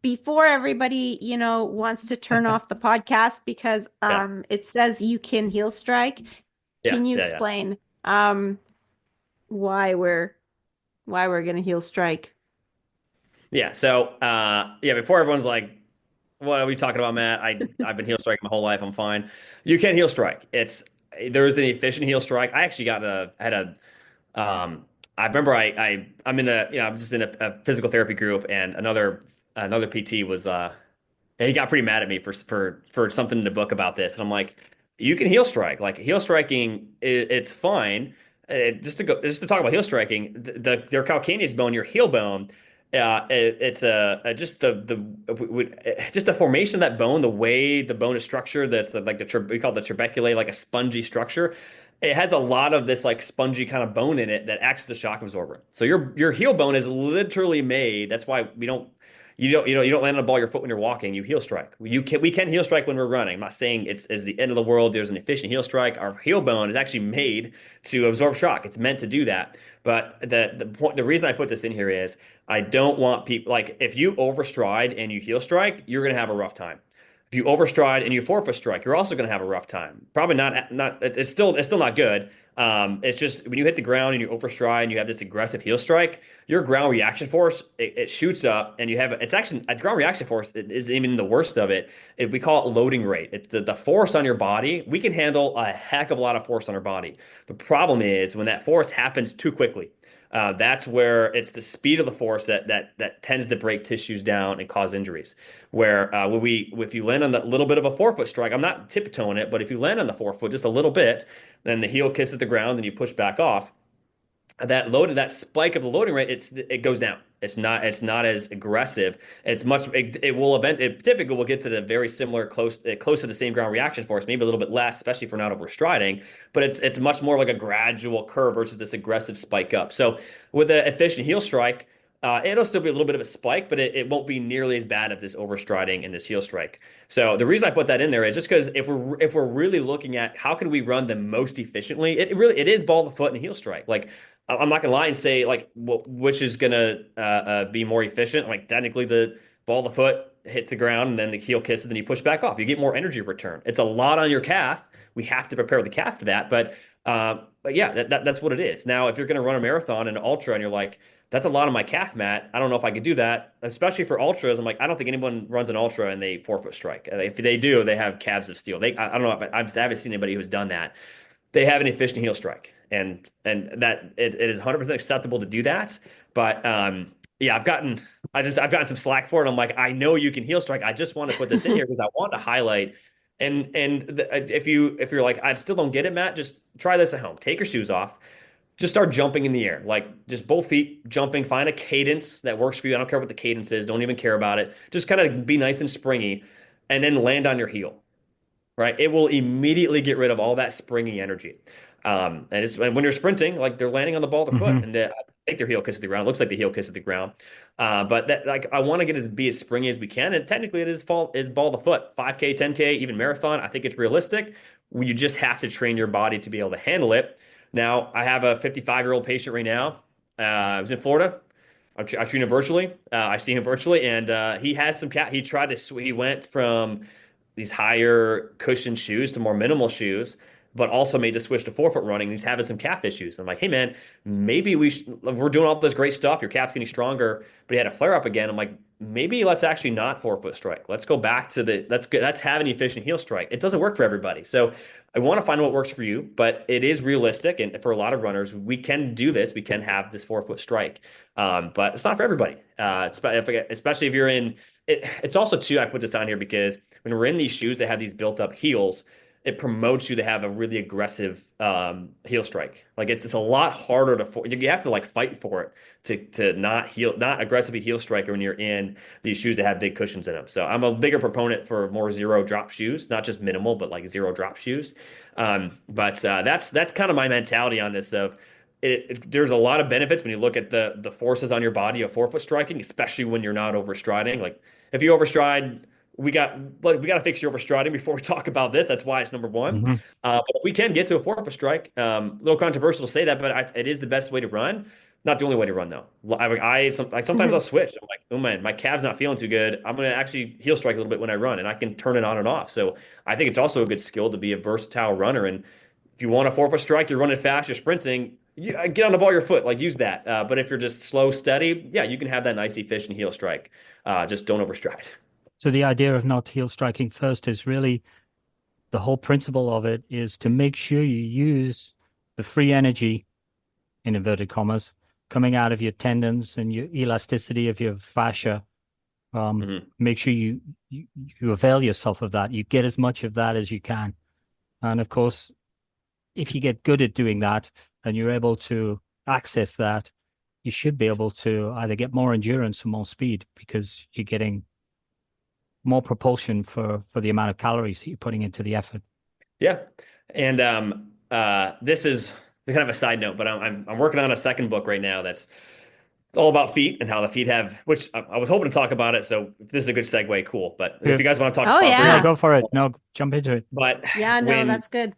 before everybody, wants to turn off the podcast because Yeah. it says you can heel strike, Yeah. can you Yeah. Yeah. explain why we're gonna heel strike? Yeah. So, yeah, before everyone's like, what are we talking about, Matt? I've been heel striking my whole life. I'm fine. You can heel strike. There is an efficient heel strike. I actually had a um I remember I'm in I'm just in a physical therapy group, and another PT was he got pretty mad at me for something in the book about this, and I'm like, you can heel strike. Like heel striking, it's fine. Just to talk about heel striking, their calcaneus bone, your heel bone, it's just just the formation of that bone, the way the bone is structured. That's like we call it the trabeculae, like a spongy structure. It has a lot of this like spongy kind of bone in it that acts as a shock absorber. So your heel bone is literally made. That's why we don't you don't land on the ball of your foot when you're walking. You heel strike. We can heel strike when we're running. I'm not saying it's the end of the world. There's an efficient heel strike. Our heel bone is actually made to absorb shock. It's meant to do that. But the reason I put this in here is I don't want people like if you overstride and you heel strike, you're gonna have a rough time. If you overstride and you forefoot strike, you're also going to have a rough time. Probably not. It's still not good. It's just when you hit the ground and you overstride and you have this aggressive heel strike, your ground reaction force it shoots up, and you have it's actually a ground reaction force isn't even the worst of it. We call it loading rate. It's the force on your body. We can handle a heck of a lot of force on our body. The problem is when that force happens too quickly. That's where it's the speed of the force that tends to break tissues down and cause injuries. Where if you land on that little bit of a forefoot strike, I'm not tiptoeing it, but if you land on the forefoot just a little bit, then the heel kisses the ground and you push back off, that spike of the loading rate, it goes down. It's not as aggressive. It typically will get to the very similar close to the same ground reaction force, maybe a little bit less, especially if we're not overstriding, but it's much more like a gradual curve versus this aggressive spike up. So with the efficient heel strike, it'll still be a little bit of a spike, but it won't be nearly as bad as this overstriding and this heel strike. So the reason I put that in there is just because if we're really looking at how can we run the most efficiently, it is ball the foot and heel strike. Like I'm not gonna lie and say like which is gonna be more efficient. Like technically, the ball of the foot hits the ground and then the heel kisses, and you push back off. You get more energy return. It's a lot on your calf. We have to prepare the calf for that, but yeah, that's what it is. Now, if you're gonna run a marathon and an ultra, and you're like, that's a lot on my calf, Matt. I don't know if I could do that, especially for ultras. I'm like, I don't think anyone runs an ultra and they forefoot strike. If they do, they have calves of steel. I don't know, but I haven't seen anybody who's done that. They have an efficient heel strike, and that it is 100% acceptable to do that. But yeah, I've gotten some slack for it. I'm like, I know you can heel strike. I just want to put this in here because I want to highlight. If you're like, I still don't get it, Matt, just try this at home. Take your shoes off. Just start jumping in the air, like just both feet jumping. Find a cadence that works for you. I don't care what the cadence is. Don't even care about it. Just kind of be nice and springy, and then land on your heel, right? It will immediately get rid of all that springy energy. And when you're sprinting, like they're landing on the ball of their foot, Hmm. and think their heel kisses the ground. It looks like the heel kisses the ground. But that like I want to get it to be as springy as we can. And technically it is ball of the foot. 5K, 10K, even marathon. I think it's realistic. You just have to train your body to be able to handle it. Now, I have a 55-year-old patient right now. I was in Florida. I treat him virtually. I see him virtually, and he has some cat. He tried to. He went from these higher cushion shoes to more minimal shoes, but also made the switch to forefoot running. He's having some calf issues. I'm like, hey man, maybe we're doing all this great stuff. Your calf's getting stronger, but he had a flare up again. I'm like, maybe let's actually not forefoot strike. Let's go back to let's have an efficient heel strike. It doesn't work for everybody. So I want to find what works for you, but it is realistic. And for a lot of runners, we can do this. We can have this forefoot strike. But it's not for everybody. Especially if you're in it's also too, I put this on here because when we're in these shoes that have these built up heels, it promotes you to have a really aggressive heel strike. Like it's a lot harder you have to like fight for it to not aggressively heel strike when you're in these shoes that have big cushions in them. So I'm a bigger proponent for more zero drop shoes, not just minimal, but like zero drop shoes. But that's kind of my mentality on this of there's a lot of benefits when you look at the forces on your body of forefoot striking, especially when you're not overstriding. Like if you overstride, we got to fix your overstriding before we talk about this. That's why it's number one. Hmm. But we can get to a forefoot strike. A little controversial to say that, but it is the best way to run. Not the only way to run though. Sometimes I'll switch. I'm like, oh man, my calf's not feeling too good. I'm gonna actually heel strike a little bit when I run, and I can turn it on and off. So I think it's also a good skill to be a versatile runner. And if you want a forefoot strike, you're running fast, you're sprinting. Get on the ball of your foot, like use that. But if you're just slow, steady, yeah, you can have that nice, efficient heel strike. Just don't overstride. So the idea of not heel striking first is really the whole principle of it is to make sure you use the free energy, in inverted commas, coming out of your tendons and your elasticity of your fascia. Make sure you avail yourself of that. You get as much of that as you can. And of course, if you get good at doing that and you're able to access that, you should be able to either get more endurance or more speed because you're getting more propulsion for the amount of calories that you're putting into the effort. Yeah, and this is kind of a side note, but I'm working on a second book right now that's it's all about feet and how the feet have. Which I was hoping to talk about it, so if this is a good segue, cool. But Yeah. if you guys want to talk Oh, about, yeah. No, go for it. No, jump into it. but Yeah, no, when that's good.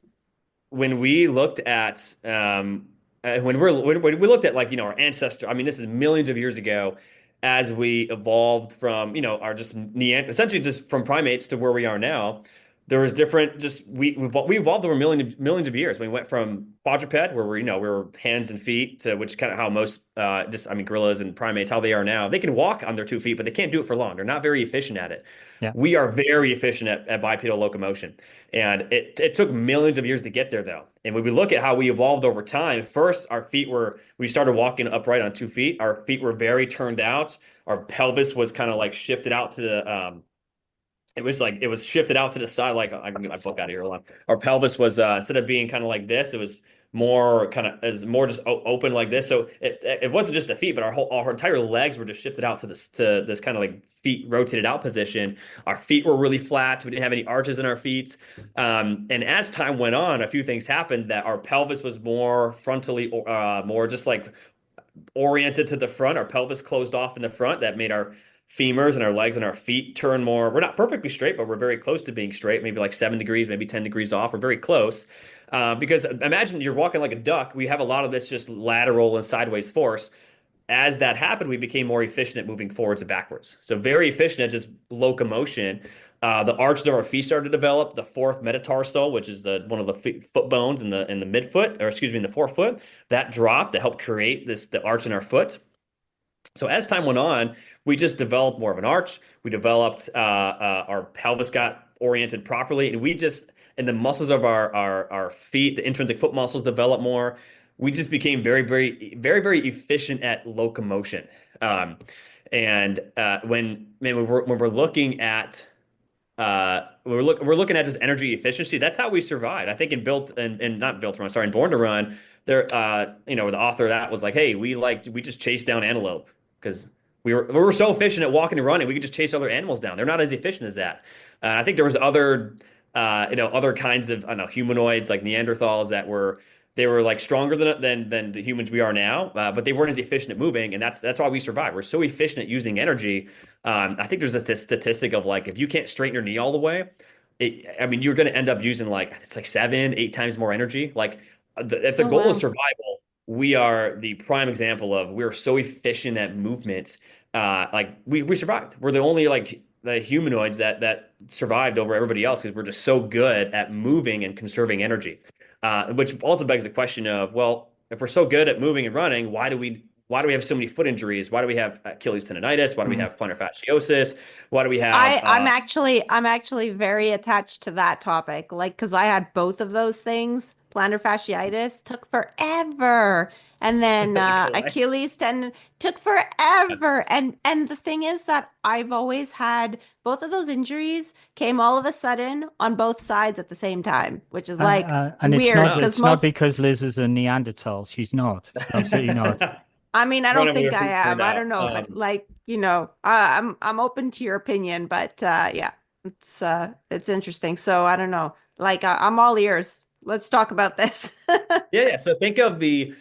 when we looked at when we looked at like our ancestor, I mean this is millions of years ago, as we evolved from our just essentially just from primates to where we are now. There was different just we evolved over millions of years. We went from quadruped where we were hands and feet to which kind of how most gorillas and primates how they are now. They can walk on their 2 feet, but they can't do it for long. They're not very efficient at it. Yeah. We are very efficient at bipedal locomotion. And it took millions of years to get there, though. And when we look at how we evolved over time, first, we started walking upright on 2 feet. Our feet were very turned out. Our pelvis was kind of like shifted out to the, it was shifted out to the side. Like I can get my book out of here. Hold on. Our pelvis was, instead of being kind of like this, it was more just open like this. So it wasn't just the feet, but our entire legs were just shifted out to this kind of like feet rotated out position. Our feet were really flat. We didn't have any arches in our feet. And as time went on, a few things happened that our pelvis was more frontally, more just like oriented to the front. Our pelvis closed off in the front. That made our femurs and our legs and our feet turn more. We're not perfectly straight, but we're very close to being straight, maybe like 7 degrees, maybe 10 degrees off. We're very close. Because imagine you're walking like a duck. We have a lot of this just lateral and sideways force. As that happened, we became more efficient at moving forwards and backwards. So very efficient at just locomotion. The arches of our feet started to develop. The fourth metatarsal, which is one of the foot bones in the midfoot, or excuse me, in the forefoot, that dropped to help create the arch in our foot. So as time went on, we just developed more of an arch. We developed our pelvis got oriented properly, and the muscles of our feet, the intrinsic foot muscles, developed more. We just became very, very, very, very efficient at locomotion. And when we're looking at we're looking at just energy efficiency. That's how we survived. I think in Born to Run, there the author of that was like, hey, we just chased down antelope because we were so efficient at walking and running, we could just chase other animals down. They're not as efficient as that. I think there was other kinds of, I don't know, humanoids like Neanderthals that were They were like stronger than the humans we are now, but they weren't as efficient at moving, and that's why we survive. We're so efficient at using energy. I think there's this statistic of like if you can't straighten your knee all the way, I mean, you're going to end up using like it's like 7, 8 times more energy. Like if the Oh, goal is wow. survival, we are the prime example of we're so efficient at movement. Like we survived. We're the only like the humanoids that survived over everybody else because we're just so good at moving and conserving energy. Which also begs the question of, well, if we're so good at moving and running, why do we have so many foot injuries? Why do we have Achilles tendonitis? Why do we Mm. have plantar fasciosis? Why do we have I'm actually very attached to that topic. Like, because I had both of those things. Plantar fasciitis took forever. And then Achilles tendon took forever. And the thing is that I've always had both of those injuries came all of a sudden on both sides at the same time, which is like And it's weird not Oh. because it's not most because Liz is a Neanderthal. She's not. She's absolutely not. I mean, I don't Running with think her I feet am. turned I don't out. know, but like, I'm open to your opinion, but yeah, it's interesting. So I don't know. Like I'm all ears. Let's talk about this. Yeah. So think of the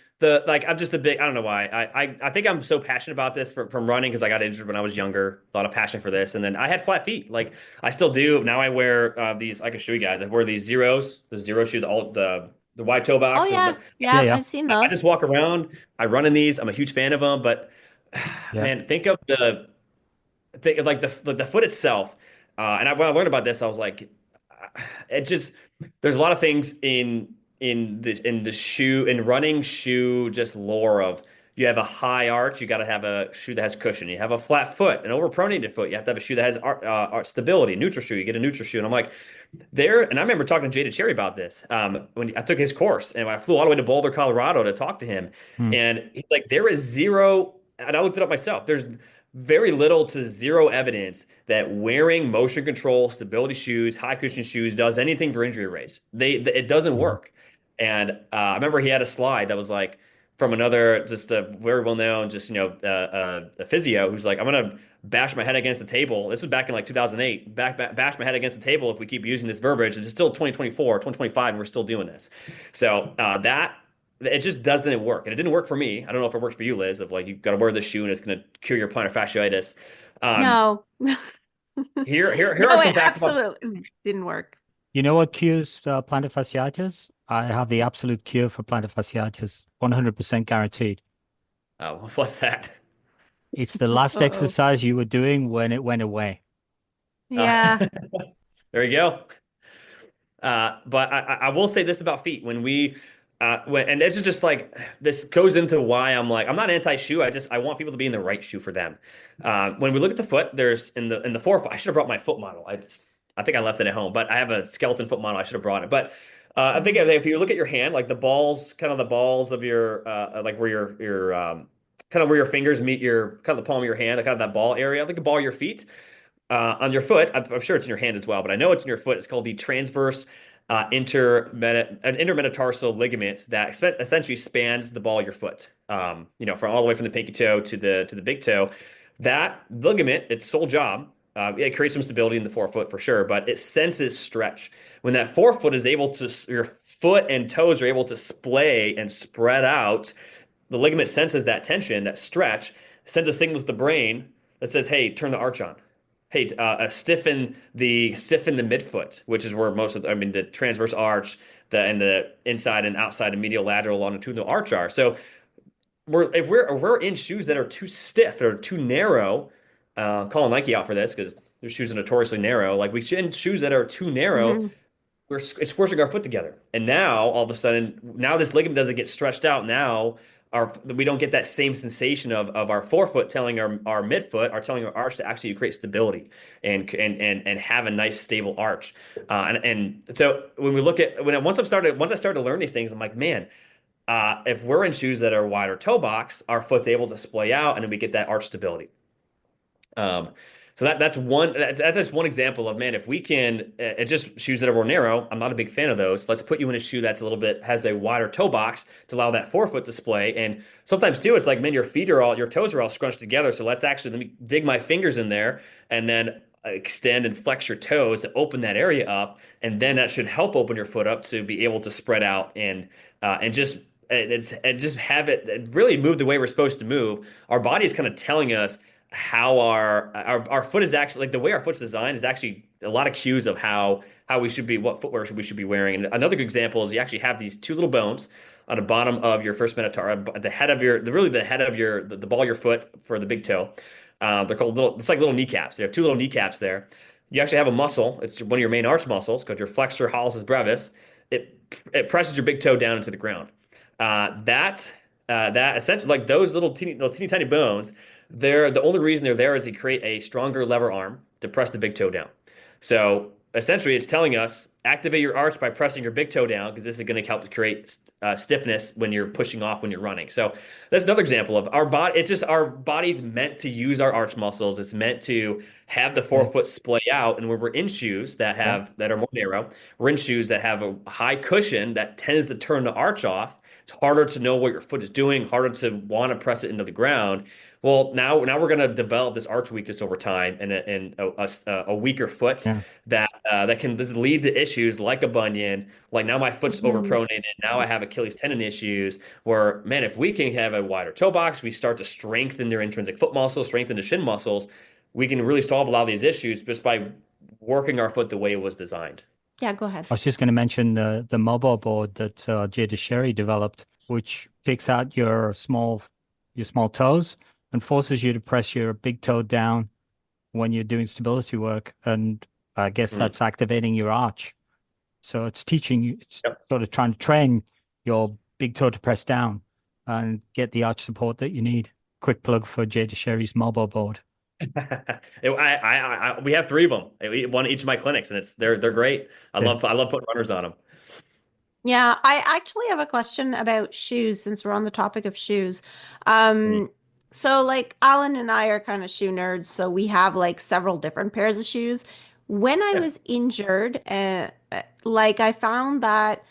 like I'm just a big I don't know why I think I'm so passionate about this from running because I got injured when I was younger. A lot of passion for this, and then I had flat feet. Like I still do now. I wear these. I can show you guys. I wear these zeros, the zero shoes, the wide toe Oh boxes. yeah, But Yeah, yeah, yeah, I've seen I just those. walk around. I run in these. I'm a huge fan of them. But yeah. man, think of the foot itself. When I learned about this, I was like, it just there's a lot of things in the shoe in running shoe just lore of you have a high arch, you got to have a shoe that has cushion. You have a flat foot, an overpronated foot, you have to have a shoe that has stability. Neutral shoe, you get a neutral shoe, and I'm like there. And I remember talking to Jada Cherry about this when I took his course, and I flew all the way to Boulder, Colorado, to talk to him, Hmm. and he's like, there is zero. And I looked it up myself. There's very little to zero evidence that wearing motion control, stability shoes, high cushion shoes does anything for injury rates. It doesn't Hmm. work. And I remember he had a slide that was like from another, just a very well known, just a physio who's like, I'm gonna bash my head against the table. This was back in like 2008. Bash my head against the table if we keep using this verbiage. And it's still 2024, 2025, and we're still doing this. So that it just doesn't work, and it didn't work for me. I don't know if it works for you, Liz. Of like you got to wear this shoe and it's going to cure your plantar fasciitis. Um, No. here are No, some it facts about. absolutely didn't work. You know what cures plantar fasciitis? I have the absolute cure for plantar fasciitis, 100% guaranteed. What's that? It's the last Uh-oh. exercise you were doing when it went away. Uh, Yeah. there you go. But I will say this about feet and this is just like this goes into why I'm not anti-shoe. I want people to be in the right shoe for them. When we look at the foot, there's in the forefoot. I should have brought my foot model. I think I left it at home, but I have a skeleton foot model. I should have brought it. But I think Mhm. if you look at your hand, like the balls of your like where your kind of where your fingers meet your kind of the palm of your hand, like kind of that ball area, like the ball of your feet on your foot. I'm sure it's in your hand as well, but I know it's in your foot. It's called the transverse an intermetatarsal ligament that essentially spans the ball of your foot. From all the way from the pinky toe to the big toe. That ligament, its sole job, it creates some stability in the forefoot for sure, but it senses stretch. When that forefoot is able to, your foot and toes are able to splay and spread out, the ligament senses that tension, that stretch, sends a signal to the brain that says, "Hey, turn the arch on. Hey, stiffen the midfoot," which is where the transverse arch, and the inside and outside and medial lateral longitudinal arch are. So if we're in shoes that are too stiff or too narrow, calling Nike out for this because their shoes are notoriously narrow. Like we should in shoes that are too narrow, Mhm. it's squishing our foot together. And now all of a sudden, now this ligament doesn't get stretched out. Now we don't get that same sensation of our forefoot telling our midfoot, are telling our arch to actually create stability and have a nice stable arch. And so when we look at once I started to learn these things, I'm like, man, if we're in shoes that are wider toe box, our foot's able to splay out, and then we get that arch stability. Um, so that's one example of, man, if we can it's just shoes that are more narrow. I'm not a big fan of those. Let's put you in a shoe that's a little bit has a wider toe box to allow that forefoot display. And sometimes too, it's like, man, your toes are all scrunched together. So let me dig my fingers in there, and then extend and flex your toes to open that area up, and then that should help open your foot up to be able to spread out and just and just have it really move the way we're supposed to move. Our body is kind of telling us how our foot is actually like the way our foot's designed is actually a lot of cues of how we should be, what footwear we should be wearing. And another good example is you actually have these two little bones on the bottom of your first metatarsal, the head of really the head of the ball of your foot for the big toe. They're called little, it's like little kneecaps. You have two little kneecaps there. You actually have a muscle. It's one of your main arch muscles called your flexor hallucis brevis. It presses your big toe down into the ground. That essentially like those little teeny tiny bones. They're the only reason they're there is to create a stronger lever arm to press the big toe down. So essentially, it's telling us activate your arch by pressing your big toe down because this is going to help create stiffness when you're pushing off when you're running. So that's another example of our body. It's just our body's meant to use our arch muscles. It's meant to have the Yeah. forefoot splay out. And when we're in shoes Yeah. that are more narrow, we're in shoes that have a high cushion that tends to turn the arch off. It's harder to know what your foot is doing, harder to want to press it into the ground. Well, now we're going to develop this arch weakness over time and a weaker foot Yeah. that can this lead to issues like a bunion. Like now my foot's Mhm. overpronated. Now I have Achilles tendon issues where, man, if we can have a wider toe box, we start to strengthen their intrinsic foot muscles, strengthen the shin muscles. We can really solve a lot of these issues just by working our foot the way it was designed. Yeah, go ahead. I was just going to mention the mobile board that Jay DeSherry developed, which takes out your small toes and forces you to press your big toe down when you're doing stability work. And I guess Mhm. that's activating your arch. So it's teaching you, it's Yep. sort of trying to train your big toe to press down and get the arch support that you need. Quick plug for Jay DeSherry's mobile board. We have three of them, one each of my clinics, and they're great. Yeah. I love putting runners on them. Yeah, I actually have a question about shoes since we're on the topic of shoes. Mm. Um, so like Alan and I are kind of shoe nerds, so we have like several different pairs of shoes. When I Yeah, was injured, like I found that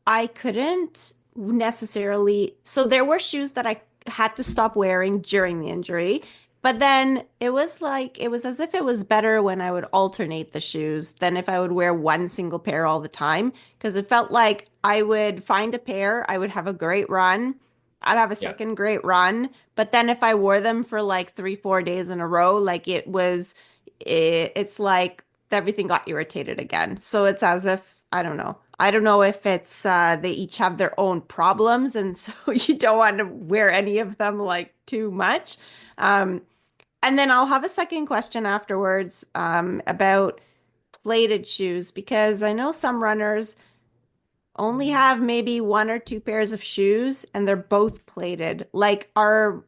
I couldn't necessarily. So there were shoes that I had to stop wearing during the injury, but then it was like it was as if it was better when I would alternate the shoes than if I would wear one single pair all the time because it felt like I would find a pair, I would have a great run. I'd have a yeah. second great run, but then if I wore them for like 3, 4 days in a row, like it's like everything got irritated again. So it's as if, I don't know. I don't know if it's they each have their own problems, and so you don't want to wear any of them like too much. Um, and then I'll have a second question afterwards about plated shoes because I know some runners only have maybe one or two pairs of shoes and they're both plated. Like, are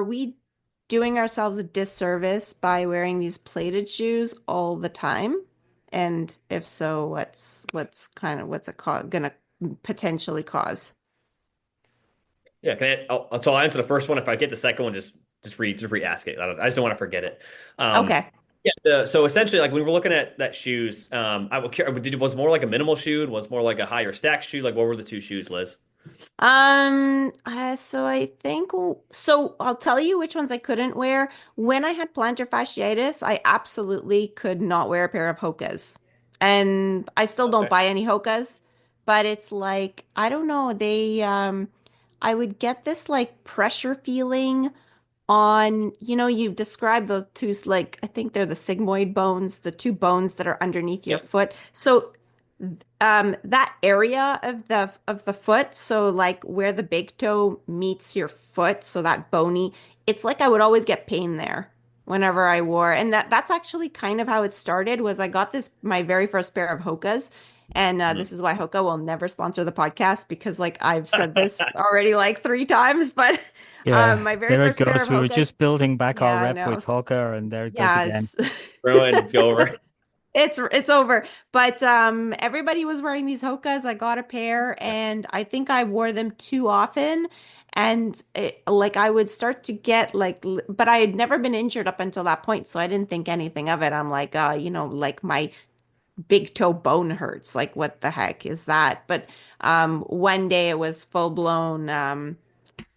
we doing ourselves a disservice by wearing these plated shoes all the time? And if so, what's it gonna potentially cause? Yeah, so I'll answer the first one. If I get the second one, just re-ask it. I just don't want to forget it. Um, Okay. yeah. So essentially, like when we're looking at that shoes, I would care. Was more like a minimal shoe? Was more like a higher stack shoe? Like what were the two shoes, Liz? So I think, so I'll tell you which ones I couldn't wear. When I had plantar fasciitis, I absolutely could not wear a pair of Hokas. And I still don't Okay. buy any Hokas, but it's like, I don't know, I would get this like pressure feeling on, you described those two, like, I think they're the sigmoid bones, the two bones that are underneath your Yeah. foot. So that area of the foot, so like where the big toe meets your foot, so that bony, it's like I would always get pain there whenever I wore. And that's actually kind of how it started was I got this my very first pair of Hokas. And Mhm. this is why Hoka will never sponsor the podcast because like I've said this already like 3 times, but Yeah, my very there it first pair goes. of We were Hokas, just building back our yeah, I rep know. with Hawker, and there it goes Yeah, again. it's Ruined. It's over. it's over. But everybody was wearing these Hokas. I got a pair Yeah. and I think I wore them too often. And like I would start to get like, but I had never been injured up until that point, so I didn't think anything of it. I'm like, like my big toe bone hurts. Like, what the heck is that? But one day it was full blown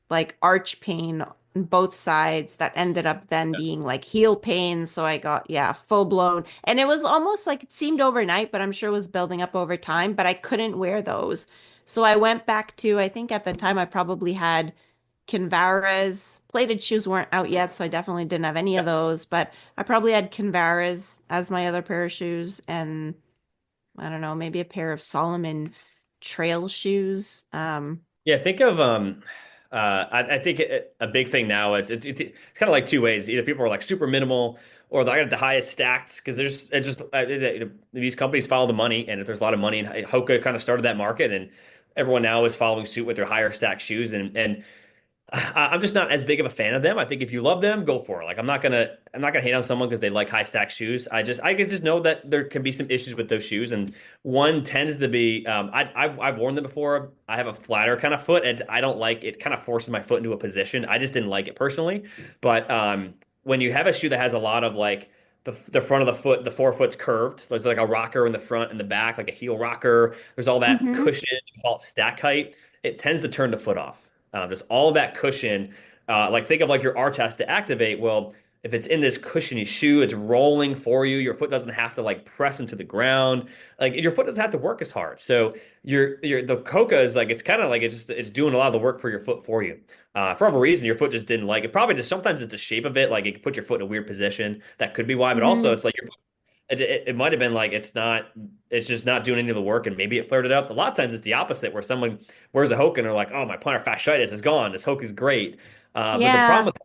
like arch pain both sides that ended up then being like heel pain. So I got, yeah, full blown. And it was almost like it seemed overnight, but I'm sure it was building up over time, but I couldn't wear those. So I went back to, I think at the time I probably had Kinvara's. Plated shoes weren't out yet, so I definitely didn't have any of those, but I probably had Kinvara's as my other pair of shoes and I don't know, maybe a pair of Solomon trail shoes. Yeah, think of I think a big thing now is it's kind of like two ways. Either people are like super minimal, or they got the highest stacked because there's it just these companies follow the money, and if there's a lot of money, and Hoka kind of started that market, and everyone now is following suit with their higher stacked shoes, and I'm just not as big of a fan of them. I think if you love them, go for it. Like I'm not gonna hate on someone because they like high stack shoes. I can just know that there can be some issues with those shoes, and one tends to be I've worn them before. I have a flatter kind of foot, and I don't like it. Kind of forces my foot into a position. I just didn't like it personally. But when you have a shoe that has a lot of like the front of the foot, the forefoot's curved. There's like a rocker in the front and the back, like a heel rocker. There's all that Hmm. cushion, you call it stack height. It tends to turn the foot off. Just all that cushion. Like think of like your arch has to activate. Well, if it's in this cushiony shoe, it's rolling for you. Your foot doesn't have to like press into the ground. Like your foot doesn't have to work as hard. So your the Coca is like it's kind of like it's doing a lot of the work for your foot for you. For whatever reason, your foot just didn't like it. Probably just sometimes it's the shape of it. Like it can put your foot in a weird position. That could be why. But also Hmm. it's like your it might have been like it's just not doing any of the work and maybe it flared up. A lot of times it's the opposite where someone wears a Hoka and they're like, oh, my plantar fasciitis is gone. This Hoka is great. But the Yeah, problem with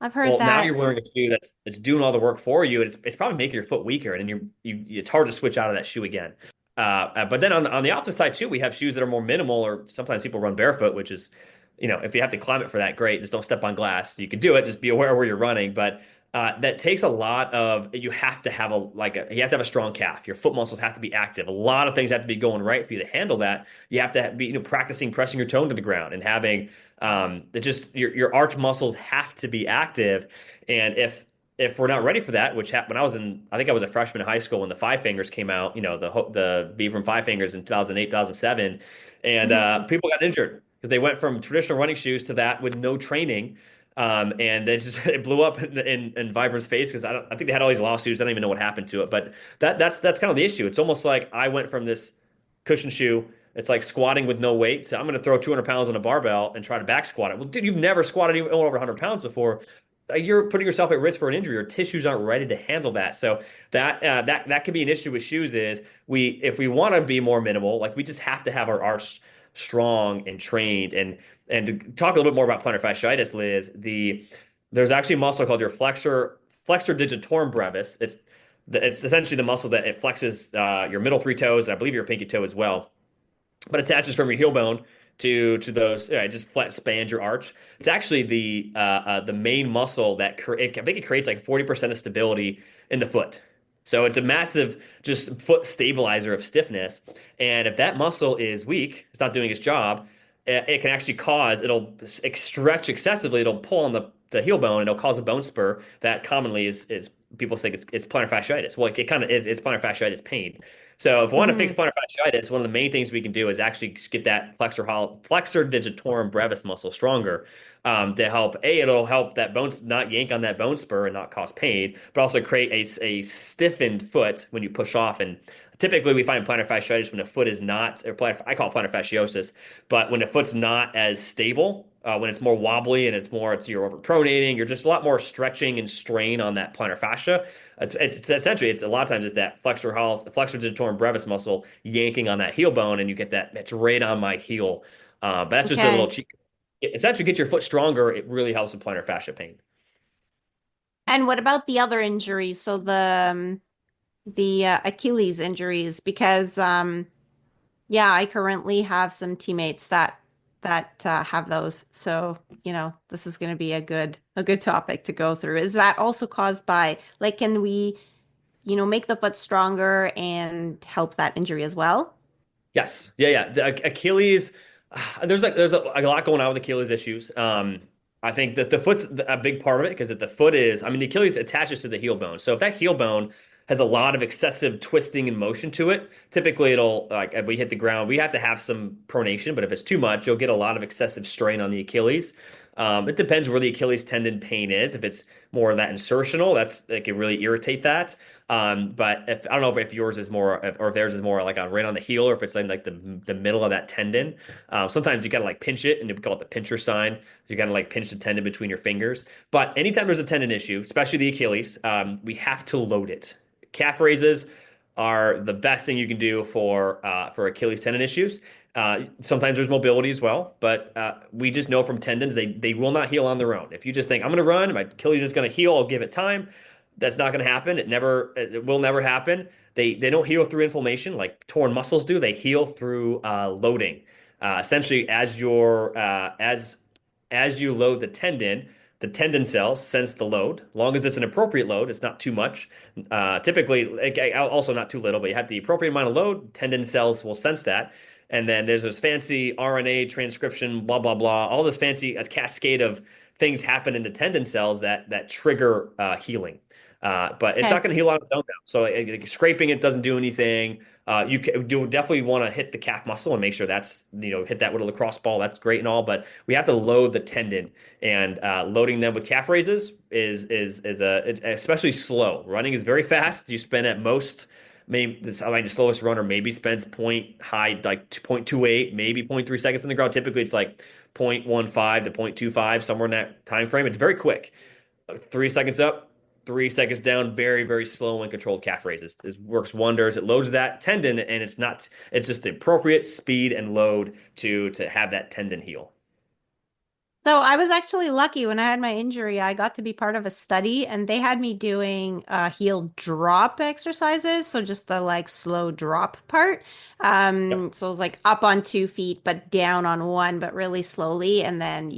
I've heard well, now that. you're wearing a shoe that's doing all the work for you, and it's probably making your foot weaker, and it's hard to switch out of that shoe again. But then on the opposite side too, we have shoes that are more minimal, or sometimes people run barefoot, which is, if you have to climb it for that, great. Just don't step on glass. You can do it. Just be aware where you're running. But that takes a lot of. You have to have you have to have a strong calf. Your foot muscles have to be active. A lot of things have to be going right for you to handle that. You have to be practicing pressing your toe to the ground and having just your arch muscles have to be active. And if we're not ready for that, which happened when I think I was a freshman in high school when the Five Fingers came out, the Vibram Five Fingers in 2008, 2007, and Hmm. people got injured because they went from traditional running shoes to that with no training. And it blew up in Vibram's face because I think they had all these lawsuits. I don't even know what happened to it, but that's kind of the issue. It's almost like I went from this cushion shoe. It's like squatting with no weight. So I'm going to throw 200 pounds on a barbell and try to back squat it. Well, dude, you've never squatted over 100 pounds before. You're putting yourself at risk for an injury. Your tissues aren't ready to handle that. So that could be an issue with shoes. Is if we want to be more minimal, like we just have to have our arch strong and trained. And to talk a little bit more about plantar fasciitis, Liz, there's actually a muscle called your flexor digitorum brevis. It's essentially the muscle that it flexes your middle three toes, and I believe your pinky toe as well, but attaches from your heel bone to those. It just flat spans your arch. It's actually the main muscle I think it creates like 40% of stability in the foot. So it's a massive just foot stabilizer of stiffness. And if that muscle is weak, it's not doing its job, it can actually it'll stretch excessively. It'll pull on the heel bone and it'll cause a bone spur that commonly is people think it's plantar fasciitis. Well, it kind of is, it's plantar fasciitis pain. So if we want to fix Hmm. plantar fasciitis, one of the main things we can do is actually get that flexor digitorum brevis muscle stronger to help. It'll help that bone not yank on that bone spur and not cause pain, but also create a stiffened foot when you push off. And typically we find plantar fasciitis when a foot is not, I call it plantar fasciosis, but when a foot's not as stable, when it's more wobbly and you're overpronating, you're just a lot more stretching and strain on that plantar fascia. It's essentially it's a lot of times it's that flexor digitorum brevis muscle yanking on that heel bone, and you get that. It's right on my heel. But that's just a little Okay. cheat. Essentially, get your foot stronger. It really helps with plantar fascia pain. And what about the other injuries? So the Achilles injuries, because yeah, I currently have some teammates that have those. So, this is going to be a good topic to go through. Is that also caused by like can we, make the foot stronger and help that injury as well? Yes. Yeah, yeah. Achilles, there's a lot going on with Achilles issues. I think that the foot's a big part of it because if the foot is, I mean, the Achilles attaches to the heel bone. So if that heel bone has a lot of excessive twisting and motion to it, typically it'll like if we hit the ground, we have to have some pronation, but if it's too much, you'll get a lot of excessive strain on the Achilles. It depends where the Achilles tendon pain is. If it's more of that insertional, that's it can really irritate that. But if I don't know if yours is more or if theirs is more like on right on the heel or if it's in like the middle of that tendon. Sometimes you gotta like pinch it and you call it the pincher sign. So you gotta like pinch the tendon between your fingers. But anytime there's a tendon issue, especially the Achilles, we have to load it. Calf raises are the best thing you can do for Achilles tendon issues. Sometimes there's mobility as well, but we just know from tendons they will not heal on their own. If you just think I'm going to run, my Achilles is going to heal, I'll give it time. That's not going to happen. It will never happen. They don't heal through inflammation like torn muscles do. They heal through loading. Essentially, as you load the tendon cells sense the load. As long as it's an appropriate load, it's not too much. Typically, also not too little, but you have the appropriate amount of load. Tendon cells will sense that. And then there's this fancy RNA transcription, blah, blah, blah. All this fancy cascade of things happen in the tendon cells that trigger healing. But it's not Okay. going to heal on its own now. So scraping it doesn't do anything. You definitely want to hit the calf muscle and make sure that's, hit that with a lacrosse ball. That's great and all, but we have to load the tendon and loading them with calf raises it's especially slow. Running is very fast. You spend at most maybe the slowest runner maybe spends point high like 0.28, maybe zero point 0.3 seconds in the ground. Typically it's like 0.15 to 0.25, somewhere in that time frame. It's very quick. 3 seconds up, 3 seconds down, very, very slow and controlled calf raises. It works wonders. It loads that tendon, and it's just the appropriate speed and load to have that tendon heal. So I was actually lucky when I had my injury. I got to be part of a study and they had me doing heel drop exercises. So just the like slow drop part. Yep. So it was like up on 2 feet, but down on one, but really slowly. And then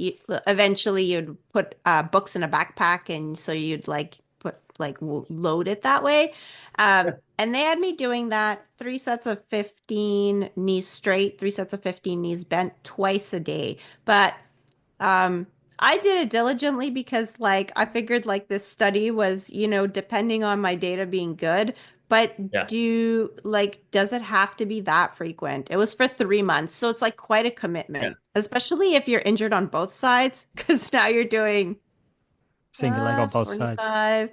eventually you'd put books in a backpack. And so you'd like put like load it that way. And they had me doing that 3 sets of 15 knees straight, 3 sets of 15 knees bent twice a day. But um, I did it diligently because like I figured like this study was, depending on my data being good, but Yeah. does it have to be that frequent? It was for 3 months, so it's like quite a Yeah. commitment, especially if you're injured on both sides, because now you're doing Single leg on both sides. 45, Yeah.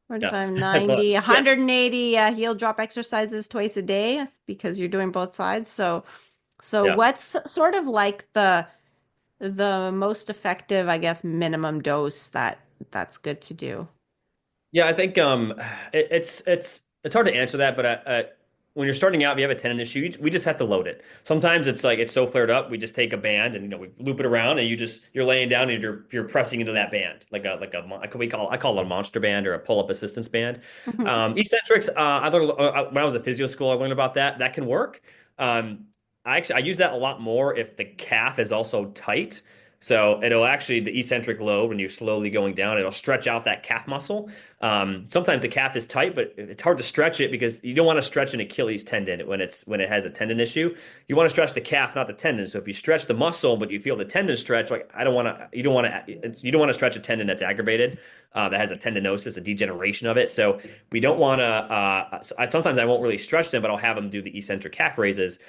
45, That's a, 90, yeah. 180 heel drop exercises twice a day because you're doing both sides. So Yeah. what's sort of like the most effective, I guess, minimum dose that's good to do? Yeah, I think it's hard to answer that, but when you're starting out, if you have a tendon issue, we just have to load it. Sometimes it's like it's so flared up, we just take a band and we loop it around, and you're laying down and you're pressing into that band I call it a monster band or a pull up assistance band. Mhm. Eccentrics, I learned when I was at physio school, I learned about that. That can work. I use that a lot more if the calf is also tight. So it'll actually the eccentric load when you're slowly going down, it'll stretch out that calf muscle. Sometimes the calf is tight, but it's hard to stretch it because you don't want to stretch an Achilles tendon when it has a tendon issue. You want to stretch the calf, not the tendon. So if you stretch the muscle, but you feel the tendon stretch, like I don't want to, you don't want to stretch a tendon that's aggravated, that has a tendinosis, a degeneration of it. So we don't want to. Sometimes I won't really stretch them, but I'll have them do the eccentric calf raises.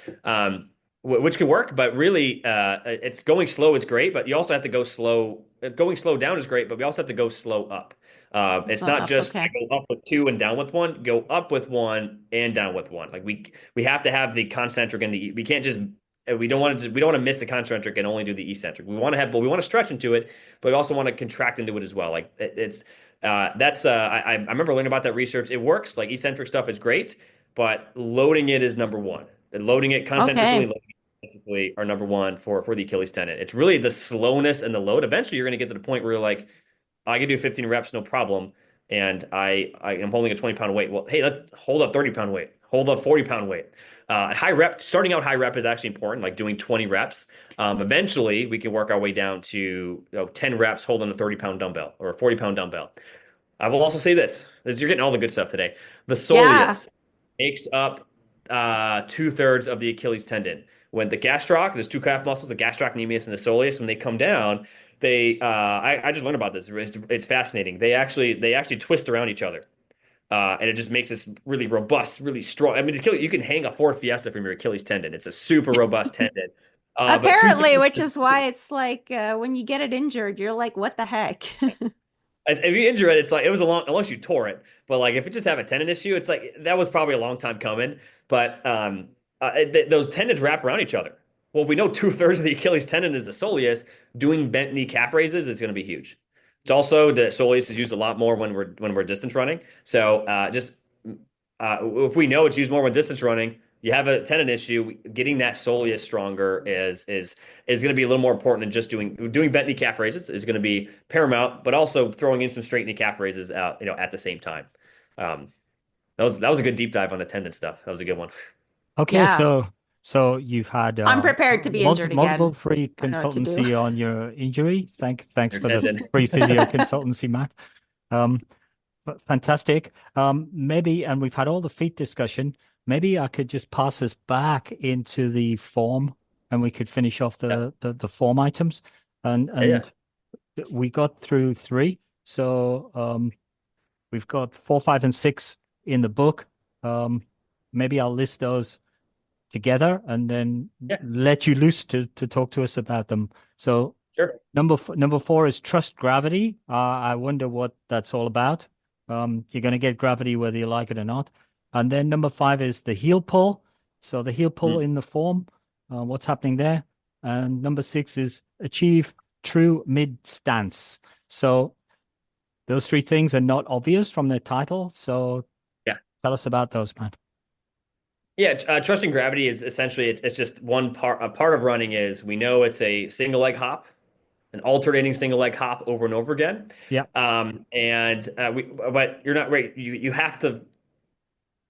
Which can work, but really, it's going slow is great, but you also have to go slow. Going slow down is great, but we also have to go slow up. It's not Up, just I okay. go up with two and down with one. Go up with one and down with one. Like we have to have the concentric and we can't just we don't want to miss the concentric and only do the eccentric. We want to stretch into it, but we also want to contract into it as well. Like it's that's I remember learning about that research. It works. Like eccentric stuff is great, but loading it is number one. And loading it concentrically, Okay. loading it concentrically are number one for the Achilles tendon. It's really the slowness and the load. Eventually, you're going to get to the point where you're like, I can do 15 reps, no problem. And I am holding a 20-pound weight. Well, hey, let's hold a 30-pound weight, hold a 40-pound weight. High rep, starting out high rep is actually important, like doing 20 reps. Eventually, we can work our way down to 10 reps holding a 30-pound dumbbell or a 40-pound dumbbell. I will also say this, as you're getting all the good stuff today. The Yeah. soleus makes up 2/3 of the Achilles tendon. When the gastroc, there's two calf muscles, the gastrocnemius and the soleus. When they come down, I just learned about this. It's fascinating. They actually twist around each other. And it just makes this really robust, really strong. I mean, you can hang a Ford Fiesta from your Achilles tendon. It's a super robust tendon. But two Apparently, thirds. which is why it's like when you get it injured, you're like, what the heck? If you injure it, it's like it was a long unless you tore it. But like if you just have a tendon issue, it's like that was probably a long time coming. But those tendons wrap around each other. Well, if we know two-thirds of the Achilles tendon is the soleus, doing bent knee calf raises is going to be huge. It's also the soleus is used a lot more when we're distance running. So just if we know it's used more when distance running, you have a tendon issue, getting that soleus stronger is going to be a little more important than just doing bent knee calf raises is going to be paramount, but also throwing in some straight knee calf raises out, at the same time. Um, that was a good deep dive on the tendon stuff. That was a good one. Okay, Yeah, so you've had I'm prepared to be injured multiple again. free I know what to do. consultancy on your injury. Thanks Your for the tendon. free physio consultancy, Matt. Um, but fantastic. Maybe, and we've had all the feet discussion. Maybe I could just pass us back into the form, and we could finish off Yeah, the form items. And yeah, yeah. and we got through three, so we've got four, five, and six in the book. Um, Maybe I'll list those together and then Yeah, let you loose to talk to us about them. So sure. number four is trust gravity. I wonder what that's all about. You're going to get gravity whether you like it or not. And then number five is the heel pull. So the heel pull Mm. in the form, what's happening there. And number six is achieve true mid stance. So those three things are not obvious from their title. So Yeah. tell us about those, Matt. Yeah, trusting gravity is essentially it's just one part. A part of running is we know it's a single leg hop, an alternating single leg hop over and over again. Yeah. But you're not right. You have to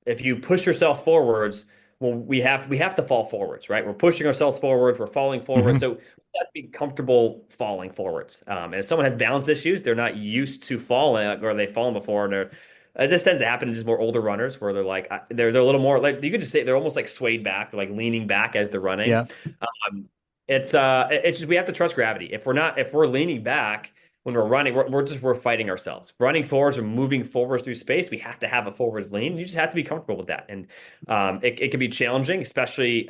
if you push yourself forwards, well, we have to fall forwards, right? We're pushing ourselves forwards, we're falling forwards, Hmm. so we have to be comfortable falling forwards. And if someone has balance issues, they're not used to falling, or they've fallen before, and this tends to happen in just more older runners, where they're a little more like you could just say they're almost like swayed back, like leaning back as they're running. Yeah. Um, it's just we have to trust gravity. If we're leaning back when we're running, we're fighting ourselves. Running forwards or moving forwards through space, we have to have a forwards lean. You just have to be comfortable with that, and it can be challenging, especially.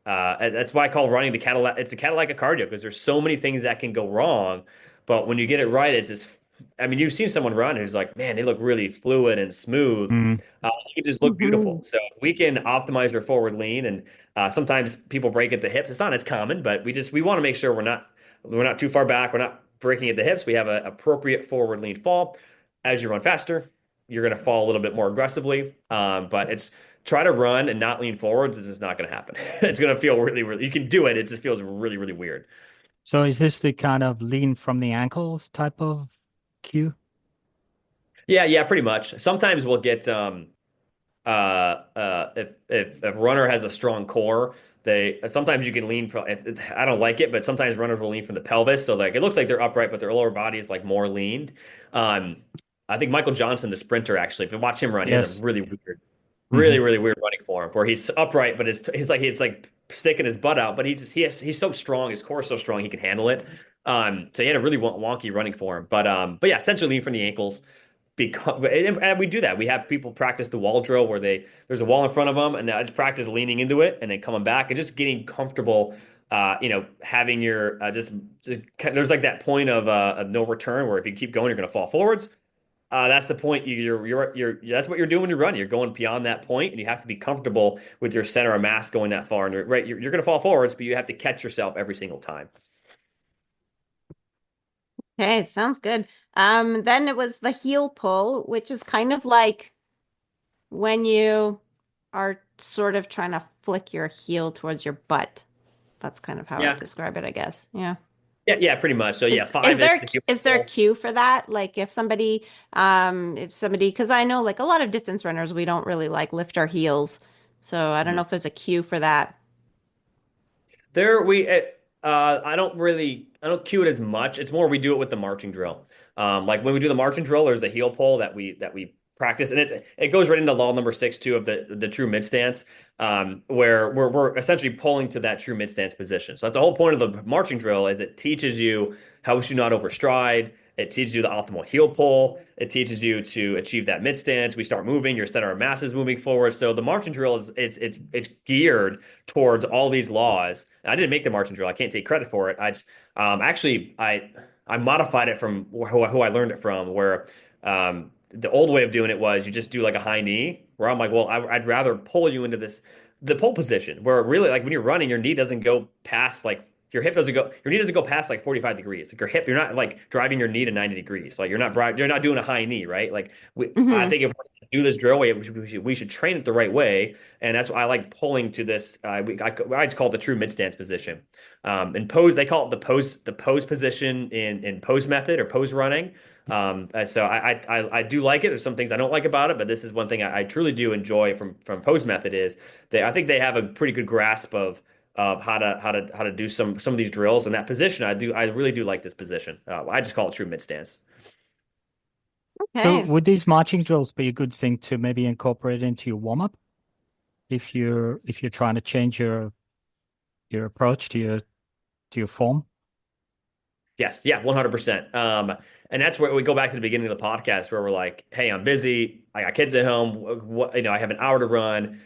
That's why I call running the Cadillac. It's a Cadillac of cardio because there's so many things that can go wrong, but when you get it right, it's just. I mean, you've seen someone run who's like, man, they look really fluid and smooth. Mm. It just look Hmm. beautiful. So if we can optimize their forward lean, and sometimes people break at the hips. It's not as common, but we want to make sure we're not too far back. We're not breaking at the hips. We have an appropriate forward lean fall. As you run faster, you're going to fall a little bit more aggressively. But it's try to run and not lean forwards. This is not going to happen. It's going to feel really, really. You can do it. It just feels really, really weird. So is this the kind of lean from the ankles type of cue? Yeah, yeah, pretty much. Sometimes we'll get if a runner has a strong core, they sometimes you can lean from. I don't like it, but sometimes runners will lean from the pelvis, so like it looks like they're upright, but their lower body is like more leaned. Um, I think Michael Johnson, the sprinter, actually, if you watch him run, he has a Yes. really weird, Hmm. really, really weird running form where he's upright, but he's like sticking his butt out, but he's so strong, his core is so strong he can handle it. So he had a really wonky running form, but yeah, essentially lean from the ankles because and we do that. We have people practice the wall drill where there's a wall in front of them, and I just practice leaning into it and then coming back and just getting comfortable. Having your there's like that point of no return where if you keep going, you're going to fall forwards. That's the point. That's what you're doing when you run. You're going beyond that point, and you have to be comfortable with your center of mass going that far. And right, you're going to fall forwards, but you have to catch yourself every single time. Okay, sounds good. Then it was the heel pull, which is kind of like when you are sort of trying to flick your heel towards your butt. That's kind of how I would Yeah, describe it, I guess. Yeah. yeah, yeah, pretty much. So yeah, Is is five is there the heel is there a pull. cue for that? Like if somebody because I know like a lot of distance runners we don't really like lift our heels. So I don't know Mhm. if there's a cue for that. There we I don't cue it as much. It's more we do it with the marching drill. Like when we do the marching drill, there's a heel pull that we practice, and it goes right into law number six too of the true mid stance, where we're essentially pulling to that true mid stance position. So that's the whole point of the marching drill is it teaches you how to not overstride, It teaches you the optimal heel pull. It teaches you to achieve that mid stance. We start moving, your center of mass is moving forward. So the marching drill it's geared towards all these laws. And I didn't make the marching drill. I can't take credit for it. Actually I modified it from who I learned it from, where the old way of doing it was you just do like a high knee, where I'm like, well, I'd rather pull you into the pull position, where really like when you're running, your knee doesn't go past like your knee doesn't go past like 45 degrees. Like your hip, you're not like driving your knee to 90 degrees. Like you're not doing a high knee, right? Like I Hmm. think if we do this drill way, we should train it the right way. And that's why I like pulling to this. I just call it the true mid stance position. In pose, they call it the pose position in pose method or pose running. So I do like it. There's some things I don't like about it, but this is one thing I truly do enjoy from pose method is I think they have a pretty good grasp of how to do some of these drills in that position. I really do like this position. I just call it true mid stance. So Okay. would these marching drills be a good thing to maybe incorporate into your warm-up if you're trying to change your approach to your form? Yes, yeah, 100%. And that's where we go back to the beginning of the podcast where we're like, hey, I'm busy. I got kids at home. I have an hour to run.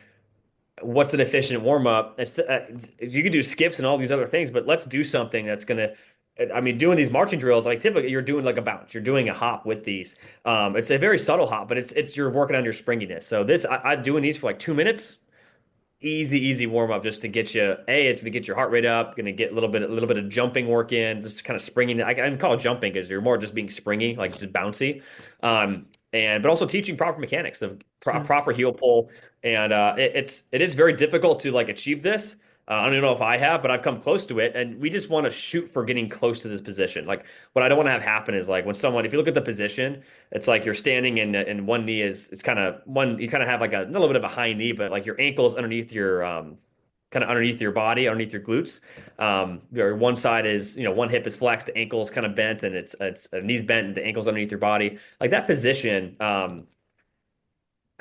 What's an efficient warm up? You can do skips and all these other things, but let's do something that's gonna. I mean, doing these marching drills, like typically you're doing like a bounce, you're doing a hop with these. It's a very subtle hop, but it's you're working on your springiness. So I doing these for like 2 minutes, easy warm up just to get you. It's to get your heart rate up, gonna get a little bit of jumping work in, just kind of springing. I can call it jumping because you're more just being springy, like just bouncy. And but also teaching proper mechanics of proper heel pull. And it is very difficult to like achieve this. I don't even know if I have, but I've come close to it. And we just want to shoot for getting close to this position. Like what I don't want to have happen is like when someone, if you look at the position, it's like you're standing and one knee is it's kind of one you kind of have like a little bit of a high knee, but like your ankles underneath your kind of underneath your body, underneath your glutes. Your one side is, one hip is flexed, the ankle's kind of bent, and it's knees bent, and the ankle's underneath your body. Like that position,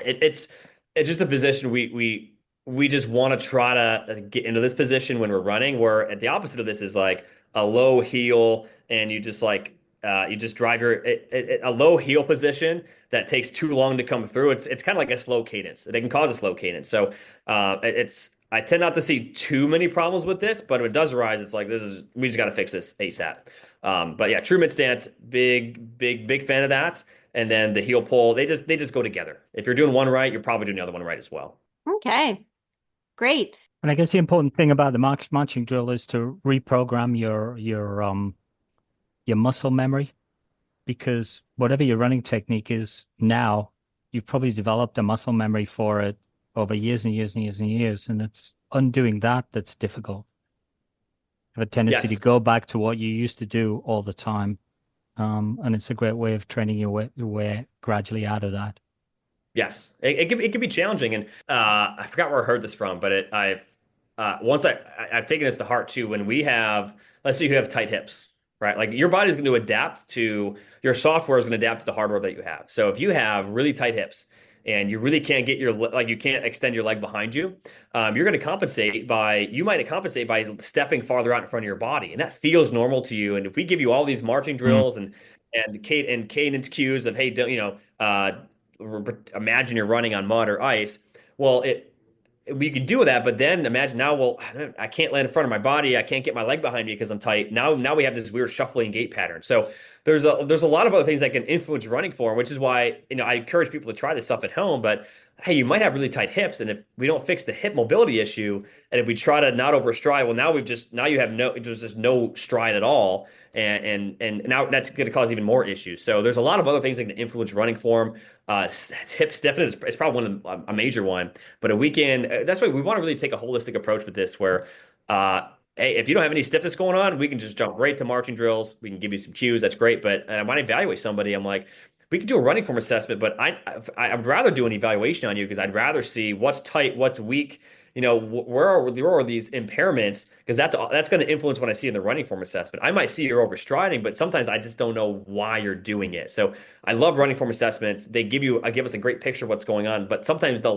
it, it's it's just a position we just want to try to get into this position when we're running. Where at the opposite of this is like a low heel, and you just drive a low heel position that takes too long to come through. It's kind of like a slow cadence. It can cause a slow cadence. So I tend not to see too many problems with this, but if it does arise, it's like we just got to fix this ASAP. But yeah, true mid stance, big fan of that. And then the heel pull, they just go together. If you're doing one right, you're probably doing the other one right as well. Okay. Great. And I guess the important thing about the marching drill is to reprogram your muscle memory, because whatever your running technique is now, you've probably developed a muscle memory for it over years and years and years and years, and it's undoing that's difficult. You have a tendency to Yes. go back to what you used to do all the time, and it's a great way of training your way gradually out of that. Yes, it can be challenging, and I forgot where I heard this from, but I've taken this to heart too. When we have, let's say you have tight hips, right? Like your body's going to adapt to your software is going to adapt to the hardware that you have. So if you have really tight hips and you really can't get you can't extend your leg behind you, you're going to you might compensate by stepping farther out in front of your body, and that feels normal to you. And if we give you all these marching Mm. drills and cadence cues of hey, don't imagine you're running on mud or ice. Well, we could do that, but then imagine now, well, I can't land in front of my body. I can't get my leg behind me because I'm tight. Now we have this weird shuffling gait pattern. So there's a lot of other things that can influence running form, which is why, I encourage people to try this stuff at home. But hey, you might have really tight hips, and if we don't fix the hip mobility issue, and if we try to not overstride, well, now you have there's just no stride at all, and now that's going to cause even more issues. So there's a lot of other things that can influence running form. Hip stiffness is probably a major one. But that's why we want to really take a holistic approach with this, where, hey, if you don't have any stiffness going on, we can just jump right to marching drills. We can give you some cues. That's great. But when I evaluate somebody, I'm like, we could do a running form assessment, but I'd rather do an evaluation on you because I'd rather see what's tight, what's weak. Where are these impairments? Because that's going to influence what I see in the running form assessment. I might see you're overstriding, but sometimes I just don't know why you're doing it. So I love running form assessments. They give us a great picture of what's going on, but sometimes they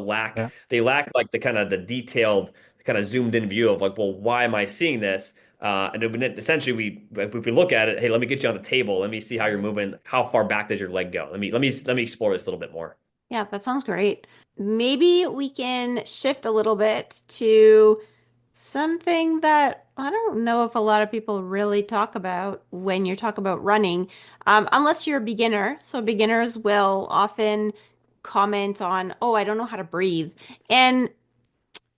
lack like the kind of the detailed, kind of zoomed in view of like, well, why am I seeing this? And essentially, if we look at it, hey, let me get you on the table. Let me see how you're moving. How far back does your leg go? Let me explore this a little bit more. Yeah, that sounds great. Maybe we can shift a little bit to something that I don't know if a lot of people really talk about when you talk about running, unless you're a beginner. So beginners will often comment on, oh, I don't know how to breathe. And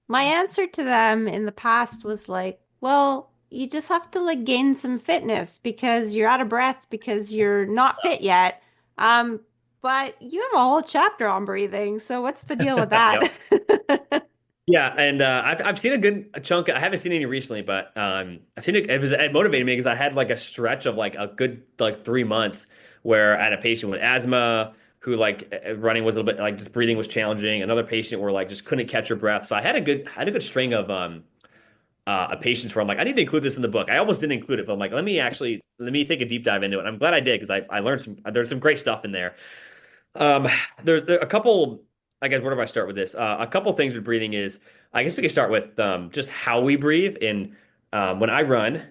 my answer to them in the past was like, well, you just have to like gain some fitness because you're out of breath because you're not fit yet. Um, but you have a whole chapter on breathing, so what's the deal with Yep. that? Yeah, and I've seen a good chunk. I haven't seen any recently, but I've seen it. It motivated me because I had like a stretch of like a good like 3 months where I had a patient with asthma who like running was a little bit like just breathing was challenging. Another patient where like just couldn't catch her breath. So I had a good string of a patients where I'm like I need to include this in the book. I almost didn't include it, but I'm like let me take a deep dive into it. I'm glad I did because I learned there's some great stuff in there. Um, there a couple, I guess, where do I start with this? A couple things with breathing is, I guess we can start with just how we breathe. And when I run,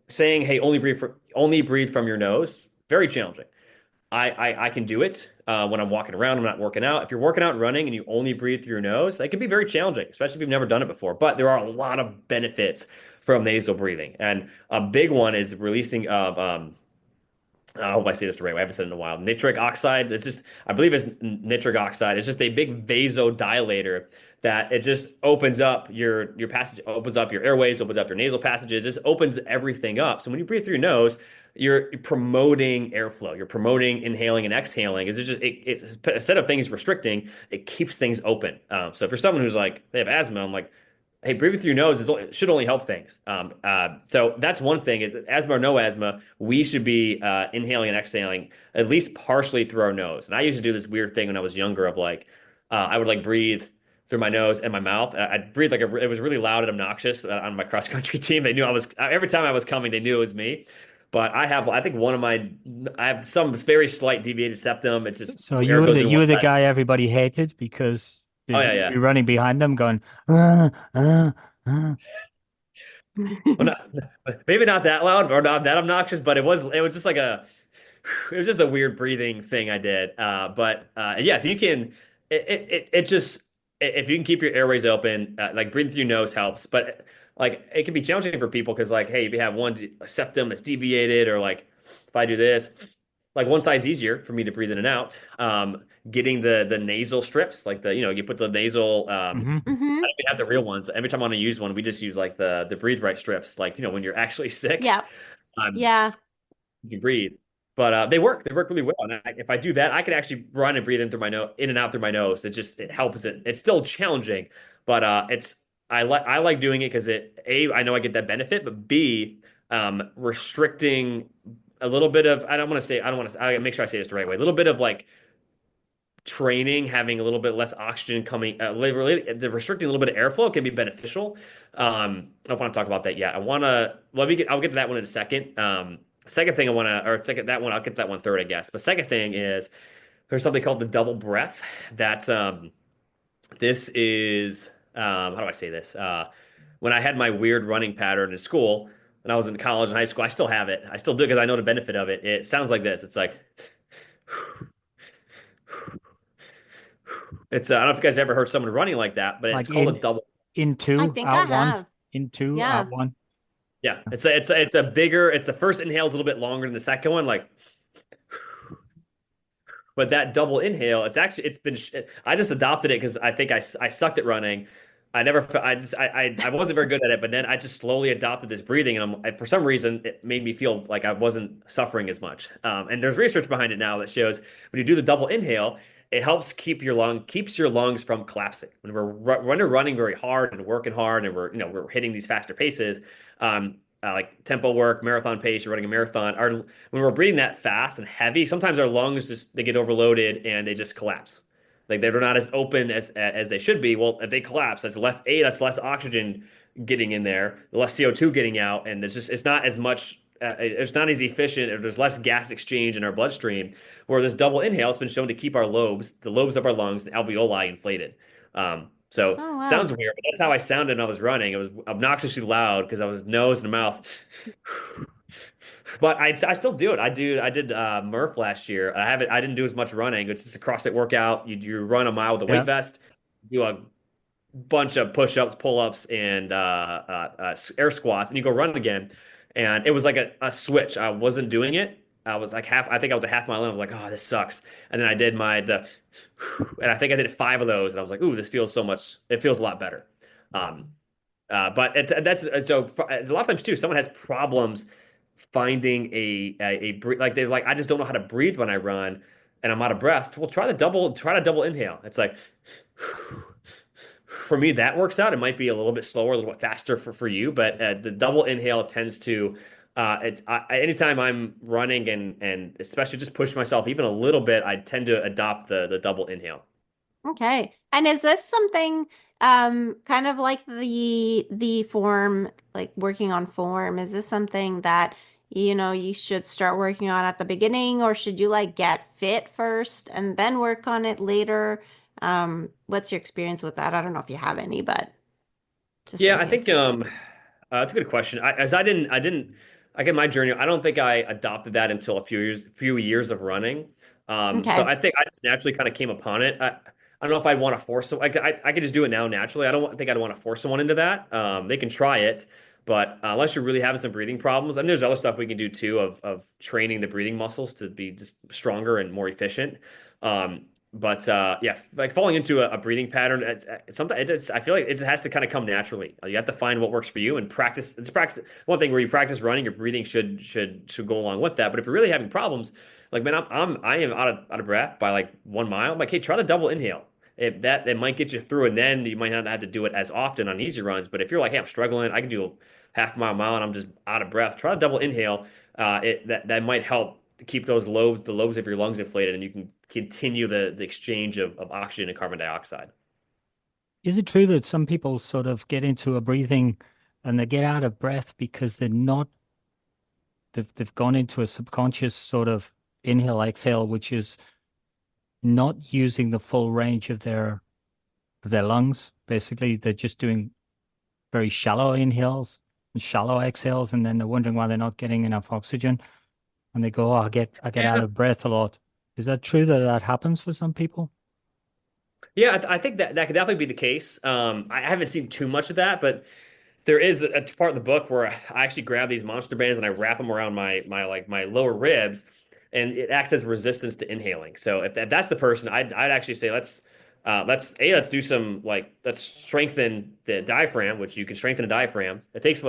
saying, "Hey, only breathe from your nose," very challenging. I can do it when I'm walking around. I'm not working out. If you're working out and running and you only breathe through your nose, that can be very challenging, especially if you've never done it before. But there are a lot of benefits from nasal breathing, and a big one is releasing of I hope I say this the right way. I haven't said it in a while. Nitric oxide. It's just, I believe it's nitric oxide. It's just a big vasodilator that it just opens up your passage, opens up your airways, opens up your nasal passages, just opens everything up. So when you breathe through your nose, you're promoting airflow. You're promoting inhaling and exhaling. It's instead of things restricting, it keeps things open. So if you're someone who's like they have asthma, I'm like, hey, breathing through your nose should only help things. So that's one thing is asthma or no asthma, we should be inhaling and exhaling at least partially through our nose. And I used to do this weird thing when I was younger of like, I would like breathe through my nose and my mouth. I'd breathe like it was really loud and obnoxious on my cross country team. They knew every time I was coming, they knew it was me. But I think I have some very slight deviated septum. It's just So air goes in you one were the side. guy everybody hated because Oh yeah, you'd be yeah. running behind them going, ah, ah, ah. Well, not, maybe not that loud or not that obnoxious, but it was just like it was just a weird breathing thing I did. But yeah, if you can, it just if you can keep your airways open, like breathing through your nose helps. But like it can be challenging for people because like, hey, if you have a septum that's deviated, or like if I do this, like one side's easier for me to breathe in and out. Getting the nasal strips, like you put the nasal. Hmm. I Hmm. don't even have the real ones. Every time I want to use one, we just use like the breathe right strips. Like when you're actually sick, Yeah. um, Yeah. you can breathe. But they work. They work really well. And if I do that, I can actually run and breathe in and out through my nose. It helps it. It's still challenging, but I like doing it because I know I get that benefit, but B, restricting a little bit of I don't want to I gotta make sure I say this the right way. A little bit of like training, having a little bit less oxygen coming, the restricting a little bit of airflow can be beneficial. I don't want to talk about that yet. I'll get to that one in a second. Second thing I want to, or second, that one, I'll get to that one third, I guess. But second thing is there's something called the double breath. That's, this is, how do I say this? When I had my weird running pattern in school, when I was in college and high school, I still have it. I still do because I know the benefit of it. It sounds like this. It's like, I don't know if you guys ever heard someone running like that, but it's Like called a double. in I two, think I out one, have. in two, Yeah. out one. Yeah, it's a bigger. It's the first inhale is a little bit longer than the second one. Like, but that double inhale, it's been. I just adopted it because I think I sucked at running. I never. I just. I wasn't very good at it, but then I just slowly adopted this breathing, and for some reason it made me feel like I wasn't suffering as much. And there's research behind it now that shows when you do the double inhale, it helps keeps your lungs from collapsing. When we're running very hard and working hard, and we're hitting these faster paces, like tempo work, marathon pace, you're running a marathon. When we're breathing that fast and heavy, sometimes our lungs just they get overloaded and they just collapse. Like they're not as open as they should be. Well, if they collapse, that's less oxygen getting in there, less CO2 getting out, and it's not as much. It's not as efficient, or there's less gas exchange in our bloodstream. Where this double inhale has been shown to keep the lobes of our lungs, the alveoli, inflated. So Oh, wow. sounds weird, but that's how I sounded when I was running. It was obnoxiously loud because I was nose and mouth. But I still do it. I did Murph last year. I didn't do as much running. It's just a CrossFit workout. You run a mile with a weight Yeah. vest, do a bunch of push-ups, pull-ups, and air squats, and you go run again. And it was like a switch. I wasn't doing it. I was like half. I think I was a half mile in. I was like, oh, this sucks. And then I did and I think I did five of those, and I was like, ooh, this feels so much. It feels a lot better. Um, but that's so a lot of times too. Someone has problems finding like they're like I just don't know how to breathe when I run and I'm out of breath. Well, try to double inhale. It's like for me that works out. It might be a little bit slower, a little bit faster for you, but the double inhale tends to anytime I'm running and especially just push myself even a little bit, I tend to adopt the double inhale. Okay. And is this something kind of like the form, like working on form? Is this something that you should start working on at the beginning, or should you like get fit first and then work on it later? What's your experience with that? I don't know if you have any, but just Yeah, in I think case. that's a good question. I didn't like in my journey, I don't think I adopted that until few years of running. So Okay. I think I just naturally kind of came upon it. I don't know if I'd want to force some. I could just do it now naturally. I don't think I'd want to force someone into that. They can try it, but unless you're really having some breathing problems, I mean, there's other stuff we can do too of training the breathing muscles to be just stronger and more efficient. But yeah, like falling into a breathing pattern, sometimes I feel like it has to kind of come naturally. You have to find what works for you and practice. It's practice. One thing where you practice running, your breathing should go along with that. But if you're really having problems, like man, I am out of breath by like 1 mile. I'm like, hey, try to double inhale. That might get you through, and then you might not have to do it as often on easy runs. But if you're like, hey, I'm struggling, I can do a half mile, and I'm just out of breath. Try to double inhale. That might help keep the lobes of your lungs inflated, and you can continue the exchange of oxygen and carbon dioxide. Is it true that some people sort of get into a breathing and they get out of breath because they've gone into a subconscious sort of inhale exhale, which is not using the full range of their lungs. Basically, they're just doing very shallow inhales and shallow exhales, and then they're wondering why they're not getting enough oxygen. And they go, "Oh, I get out Yeah, of breath a lot." Is that true that that happens for some people? yeah, I think that could definitely be the case. I haven't seen too much of that, but there is a part of the book where I actually grab these monster bands and I wrap them around my lower ribs, and it acts as resistance to inhaling. So if that's the person, I'd actually say let's do some like let's strengthen the diaphragm, which you can strengthen a diaphragm. It takes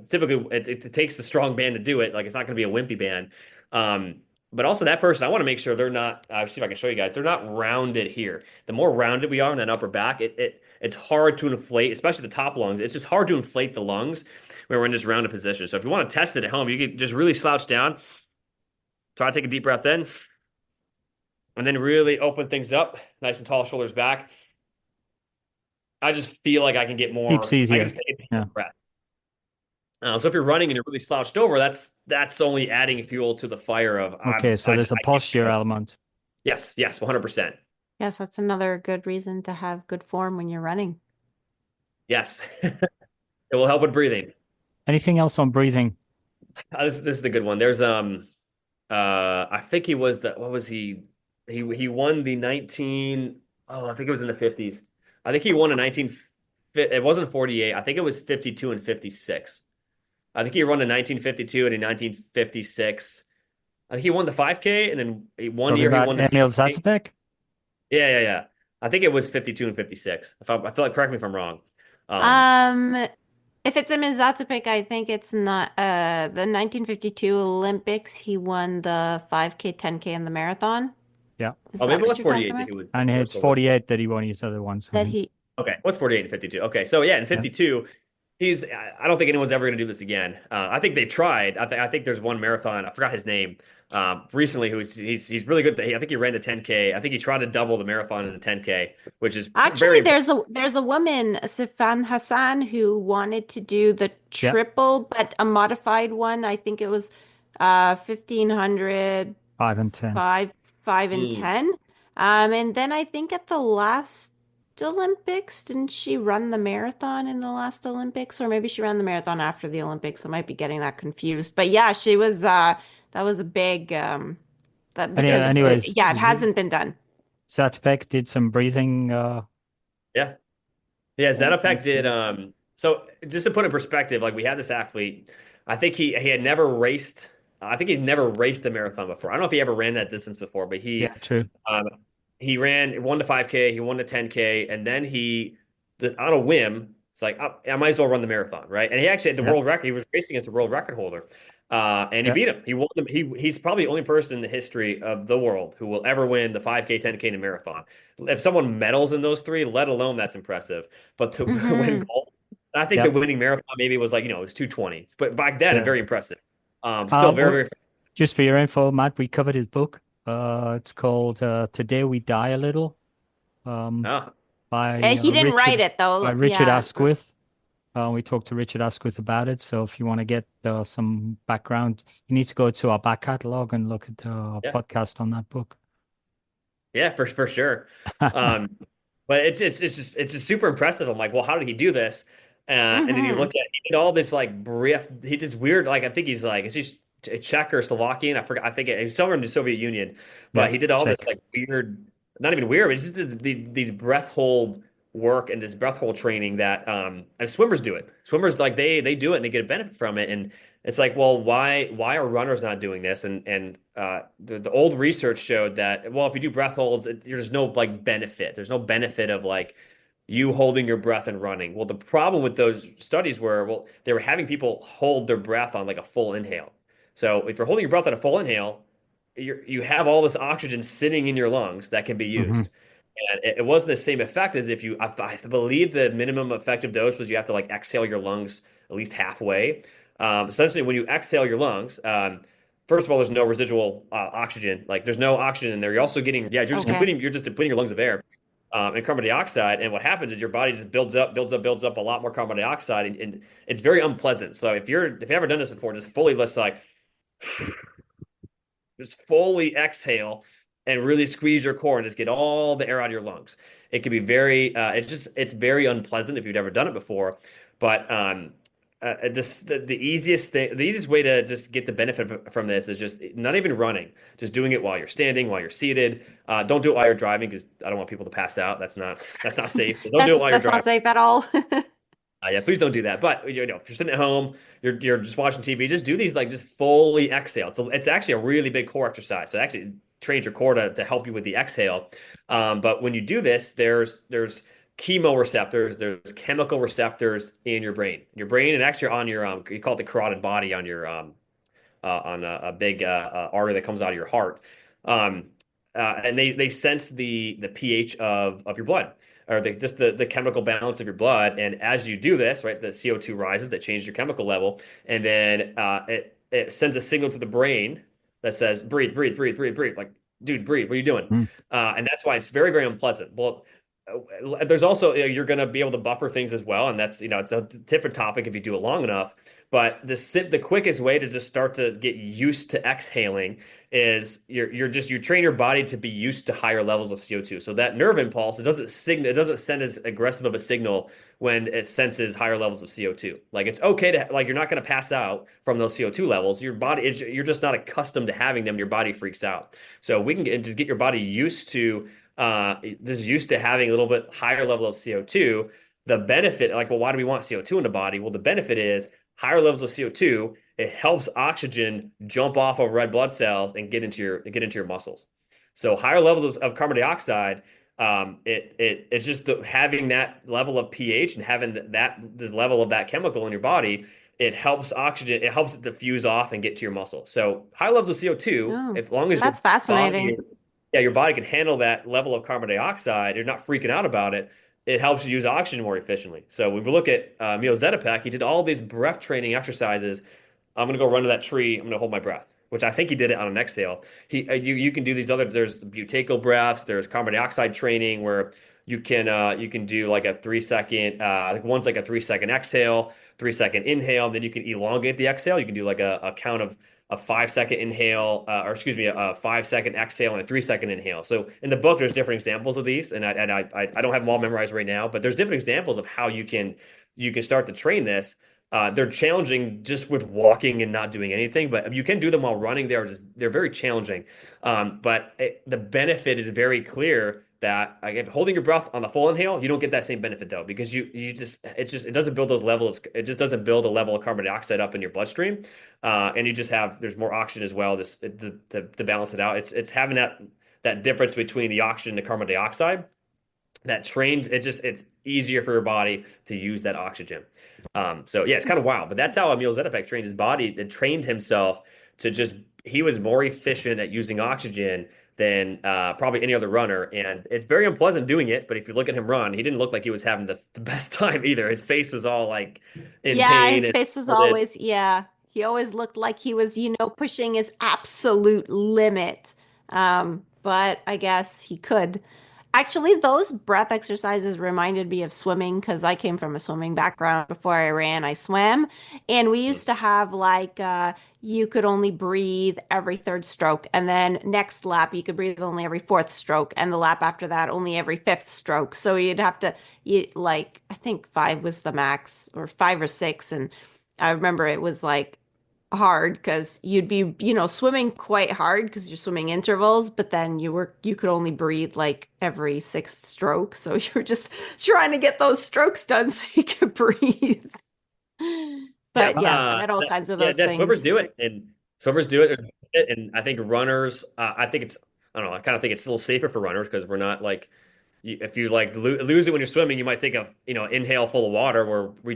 typically it takes the strong band to do it. Like it's not going to be a wimpy band. But also that person, I want to make sure they're not. I'll see if I can show you guys. They're not rounded here. The more rounded we are in that upper back, it's hard to inflate, especially the top lungs. It's just hard to inflate the lungs when we're in this rounded position. So if you want to test it at home, you can just really slouch down, try to take a deep breath in, and then really open things up, nice and tall, shoulders back. I just feel like I can get Keeps more. I can easier. just take a deeper Yeah. breath. So if you're running and you're really slouched over, that's only adding fuel to the fire of Okay, so there's a I can't posture do it. element. Yes, 100%. Yes, that's another good reason to have good form when you're running. Yes, it will help with breathing. Anything else on breathing? This is the good one. There's I think he was the what was he? He won the 19 oh I think it was in the 50s. I think he won a 19 it wasn't 48. I think it was 52 and 56. I think he won a 1952 and a 1956. I think he won the 5K and then one Talking year he about won the Emil 10K. Zatopek? Yeah. I think it was 52 and 56. I feel like correct me if I'm wrong. Um Um, if it's a Mizatopik, I think it's not the 1952 Olympics. He won the 5K, 10K, and the marathon. Yeah. Is oh that maybe it what was you're talking 48 that about? he was And the it's silver. 48 that he won his other ones, I That think. he Okay, what's 48 and 52? Okay, so yeah, in Yeah. 52, I don't think anyone's ever going to do this again. I think they've tried. I think there's one marathon. I forgot his name. Recently, he's really good. I think he ran the 10K. I think he tried to double the marathon in the 10K, which is very actually impressive. there's a woman, Sifan Hassan, who wanted to do the Yeah. triple, but a modified one. I think it was 1500, 5 and 10. 5 and Mm. 10. And then I think at the last Olympics? Didn't she run the marathon in the last Olympics? Or maybe she ran the marathon after the Olympics. I might be getting that confused. But yeah, she was that was a big that because Anyways, yeah, it hasn't been done. Zatopek did some breathing Yeah. Yeah, Zetopek things. did. So just to put in perspective, like we had this athlete, I think he had never raced. I think he'd never raced a marathon before. I don't know if he ever ran that distance before, but Yeah, true. um, he ran 1 to 5K, he won the 10K, and then on a whim, it's like I might as well run the marathon, right? And he actually had the Yeah, world record. He was racing against the world record holder, and he yeah. beat him. He won them. He's probably the only person in the history of the world who will ever win the 5K, 10K, and a marathon. If someone medals in those three, let alone that's impressive. But to win Hmm. gold, I think the Yep. winning marathon maybe was like it was 2:20, but back then Yeah. very impressive. Still very Well, very. just for your info, Matt, we covered his book. It's called Today We Die a Little, um, Ah, by He didn't write it though. Richard Yeah. Asquith. We talked to Richard Asquith about it. So if you want to get some background, you need to go to our back catalog and look at our yeah. podcast on that book. Yeah, for sure. Um, but it's just super impressive. I'm like, well, how did he do this? And then you Hmm. look at he did all this like breath. He did this weird like I think he's like is he Czech or Slovakian? I forgot. I think he was somewhere in the Soviet Union, Yeah, but he did all this check. like weird, not even weird, but it's just these breath hold work and this breath hold training that and swimmers do it. Swimmers like they do it and they get a benefit from it. And it's like, well, why are runners not doing this? And the old research showed that well, if you do breath holds, there's no like benefit. There's no benefit of like you holding your breath and running. Well, the problem with those studies were well, they were having people hold their breath on like a full inhale. So if you're holding your breath on a full inhale, you have all this oxygen sitting in your lungs that can be Hmm. used. And it wasn't the same effect as if I believe the minimum effective dose was you have to like exhale your lungs at least halfway. Essentially, when you exhale your lungs, first of all, there's no residual oxygen. Like there's no oxygen in there. You're also getting, yeah, Okay. you're just depleting your lungs of air and carbon dioxide. And what happens is your body just builds up a lot more carbon dioxide, and it's very unpleasant. So if you've ever done this before, just fully let's like just fully exhale and really squeeze your core and just get all the air out of your lungs. It can be it's very unpleasant if you've never done it before. But just the easiest thing, the easiest way to just get the benefit from this is just not even running, just doing it while you're standing, while you're seated. Don't do it while you're driving because I don't want people to pass out. That's not safe. So don't do it while you're That's not driving. safe at all. Yeah, please don't do that. But if you're sitting at home, you're just watching TV, just do these like just fully exhale. So it's actually a really big core exercise. So it actually trains your core to help you with the exhale. But when you do this, there's chemoreceptors, there's chemical receptors in your brain, and actually on your you call it the carotid body on a big artery that comes out of your heart. Um, and they sense the pH of your blood or just the chemical balance of your blood. And as you do this, right, the CO2 rises, that changes your chemical level, and then it sends a signal to the brain that says breathe, breathe, breathe, breathe, breathe. Like, dude, breathe. What are you doing? And that's why it's very, very unpleasant. Well, there's also you're going to be able to buffer things as well, and that's it's a different topic if you do it long enough. But the quickest way to just start to get used to exhaling is you train your body to be used to higher levels of CO2. So that nerve impulse, it doesn't send as aggressive of a signal when it senses higher levels of CO2. Like it's okay to like you're not going to pass out from those CO2 levels. You're just not accustomed to having them. Your body freaks out. So we can get your body used to this is used to having a little bit higher level of CO2. The benefit, like, well, why do we want CO2 in the body? Well, the benefit is higher levels of CO2. It helps oxygen jump off of red blood cells and get into your muscles. So higher levels of carbon dioxide, it's just having that level of pH and having this level of that chemical in your body. It helps oxygen. It helps it diffuse off and get to your muscle. So high levels of CO2, Oh, as long as your that's fascinating. body yeah, your body can handle that level of carbon dioxide. You're not freaking out about it. It helps you use oxygen more efficiently. So when we look at Mio Zetapek, he did all these breath training exercises. I'm gonna go run to that tree. I'm gonna hold my breath, which I think he did it on an exhale. You can do these other. There's buteyko breaths. There's carbon dioxide training where you can do like a 3 second like one's like a 3 second exhale, 3 second inhale. Then you can elongate the exhale. You can do like a count of a 5 second inhale, or excuse me, a 5 second exhale and a 3 second inhale. So in the book, there's different examples of these, and I don't have them all memorized right now, but there's different examples of how you can start to train this. They're challenging just with walking and not doing anything, but you can do them while running. They're very challenging. The benefit is very clear that if holding your breath on the full inhale, you don't get that same benefit though, because it doesn't build those levels. It just doesn't build a level of carbon dioxide up in your bloodstream, and there's more oxygen as well to balance it out. It's having that difference between the oxygen and the carbon dioxide that trains it's easier for your body to use that oxygen. So yeah, it's kind of wild, but that's how Emil Zetterbeck trained his body. It trained himself to just he was more efficient at using oxygen than probably any other runner, and it's very unpleasant doing it. But if you look at him run, he didn't look like he was having the best time either. His face was all like in Yeah, pain his and face was distorted. always, yeah, he always looked like he was, pushing his absolute limit. But I guess he could. Actually, those breath exercises reminded me of swimming because I came from a swimming background. Before I ran, I swam, and we used to have like you could only breathe every third stroke, and then next lap you could breathe only every fourth stroke, and the lap after that only every fifth stroke. So you'd have to like I think five was the max, or five or six, and I remember it was like hard because you'd be, swimming quite hard because you're swimming intervals, but then you could only breathe like every sixth stroke. So you're just trying to get those strokes done so you could breathe. Yeah, But yeah, I had all kinds of yeah, those that swimmers things. do it, and swimmers do it, and I think runners. I think I don't know. I kind of think it's a little safer for runners because we're not like if you like lose it when you're swimming, you might take a inhale full of water where we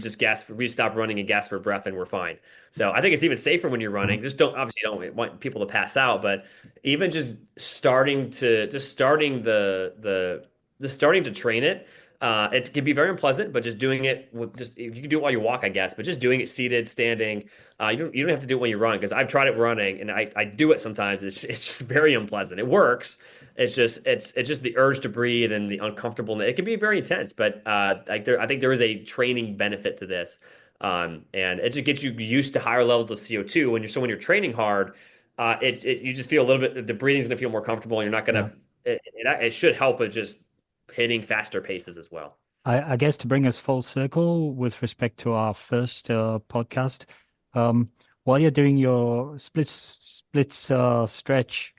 stop running and gasp for breath and we're fine. So I think it's even safer when you're running. Just don't obviously don't want people to pass out, but even just starting to train it. It can be very unpleasant, but just doing it with just you can do it while you walk, I guess, but just doing it seated, standing, you don't have to do it when you run because I've tried it running and I do it sometimes. It's just very unpleasant. It works. It's just the urge to breathe and the uncomfortableness. It can be very intense, but I think there is a training benefit to this, and it just gets you used to higher levels of CO2 when you're training hard. You just feel a little bit the breathing's gonna feel more comfortable, and you're not Yeah. gonna. It should help with just hitting faster paces as well. I guess to bring us full circle with respect to our first podcast, um, while you're doing your splits stretch,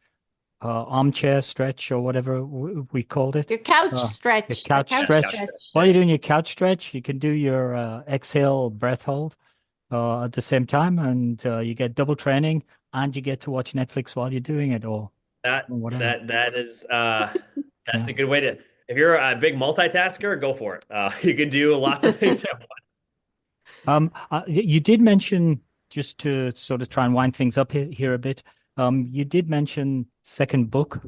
armchair stretch or whatever we called it, Your couch uh, your stretch, the couch couch stretch. Couch stretch. While you're doing your couch stretch, you can do your exhale breath hold at the same time, and you get double training, and you get to watch Netflix while you're doing it, That or whatever. that is that's Yeah. a good way to. If you're a big multitasker, go for it. You can do lots of things at You did mention, just to sort of try and wind things up here a bit. You did mention second book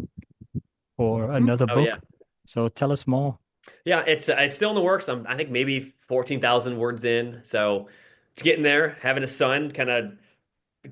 or Hmm? another Oh yeah. book. So tell us more. Yeah, it's still in the works. I think maybe 14,000 words in. So it's getting there. Having a son kind of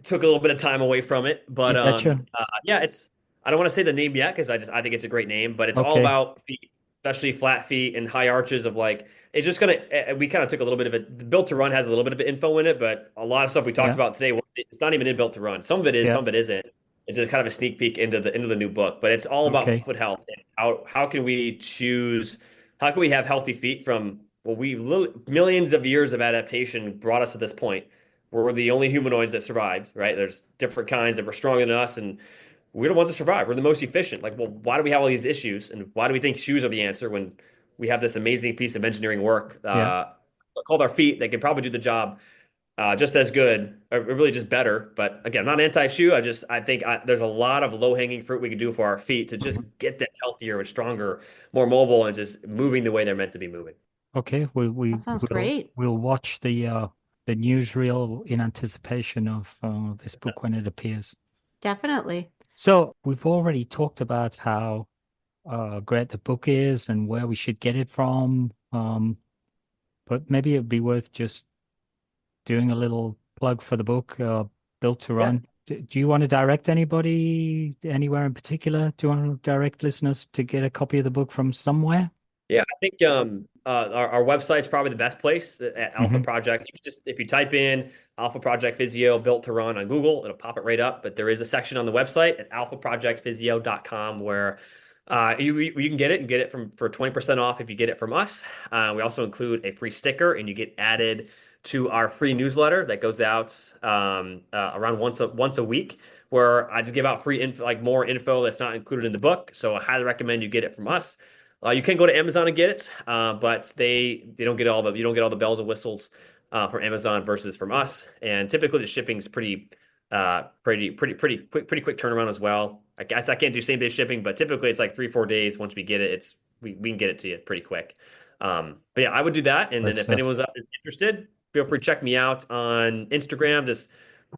took a little bit of time away from it, but You betcha. yeah, it's I don't want to say the name yet because I think it's a great name, but it's all Okay. about feet, especially flat feet and high arches of like it's just gonna we kind of took a little bit of it. The Built to Run has a little bit of info in it, but a lot of stuff we talked Yeah. about today, it's not even in Built to Run. Some of it is, Yeah. some of it isn't. It's a kind of a sneak peek into the new book, but it's all about Okay. foot health and how can we choose how can we have healthy feet from well millions of years of adaptation brought us to this point we're the only humanoids that survived, right? There's different kinds that were stronger than us, and we're the ones that survive. We're the most efficient. Like, well, why do we have all these issues, and why do we think shoes are the answer when we have this amazing piece of engineering work Yeah. called our feet that can probably do the job just as good, or really just better. But again, I'm not anti-shoe. I think there's a lot of low-hanging fruit we can do for our feet to just Mhm. get them healthier and stronger, more mobile, and just moving the way they're meant to be moving. Okay. That sounds We'll great. we'll watch the newsreel in anticipation of this book when it appears. Definitely. So we've already talked about how great the book is and where we should get it from. But maybe it'd be worth just doing a little plug for the book, Built to Yeah. Run. Do you want to direct anybody anywhere in particular? Do you want to direct listeners to get a copy of the book from somewhere? Yeah, I think our website's probably the best place at Alpha Hmm. Project. You can just if you type in Alpha Project Physio built to run on Google, it'll pop it right up. But there is a section on the website at alphaprojectphysio.com where you can get it and get it for 20% off if you get it from us. We also include a free sticker and you get added to our free newsletter that goes out around once a week where I just give out free info, like more info that's not included in the book. So I highly recommend you get it from us. You can go to Amazon and get it, but they don't get all the you don't get all the bells and whistles from Amazon versus from us. And typically the shipping's pretty quick turnaround as well. I guess I can't do same day shipping, but typically it's like 3-4 days. Once we get it, we can get it to you pretty quick. But yeah, I would do that. And Great then if stuff. anyone's interested, feel free to check me out on Instagram, just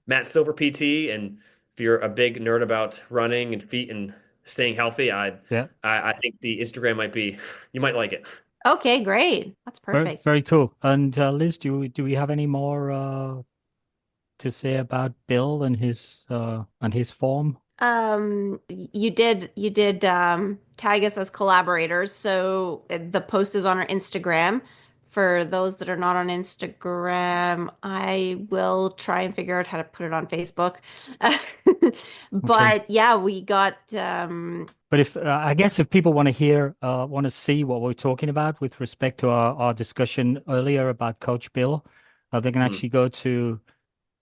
Matt Silver PT. And if you're a big nerd about running and feet and staying healthy, Yeah. I think the Instagram might be you might like it. Okay, great. That's Very, perfect. very cool. And Liz, do we have any more to say about Bill and his form? You did tag us as collaborators, so the post is on our Instagram. For those that are not on Instagram, I will try and figure out how to put it on Facebook. Okay. But yeah, we got But if I guess if people want to want to see what we're talking about with respect to our discussion earlier about Coach Bill, they can Mm. actually go to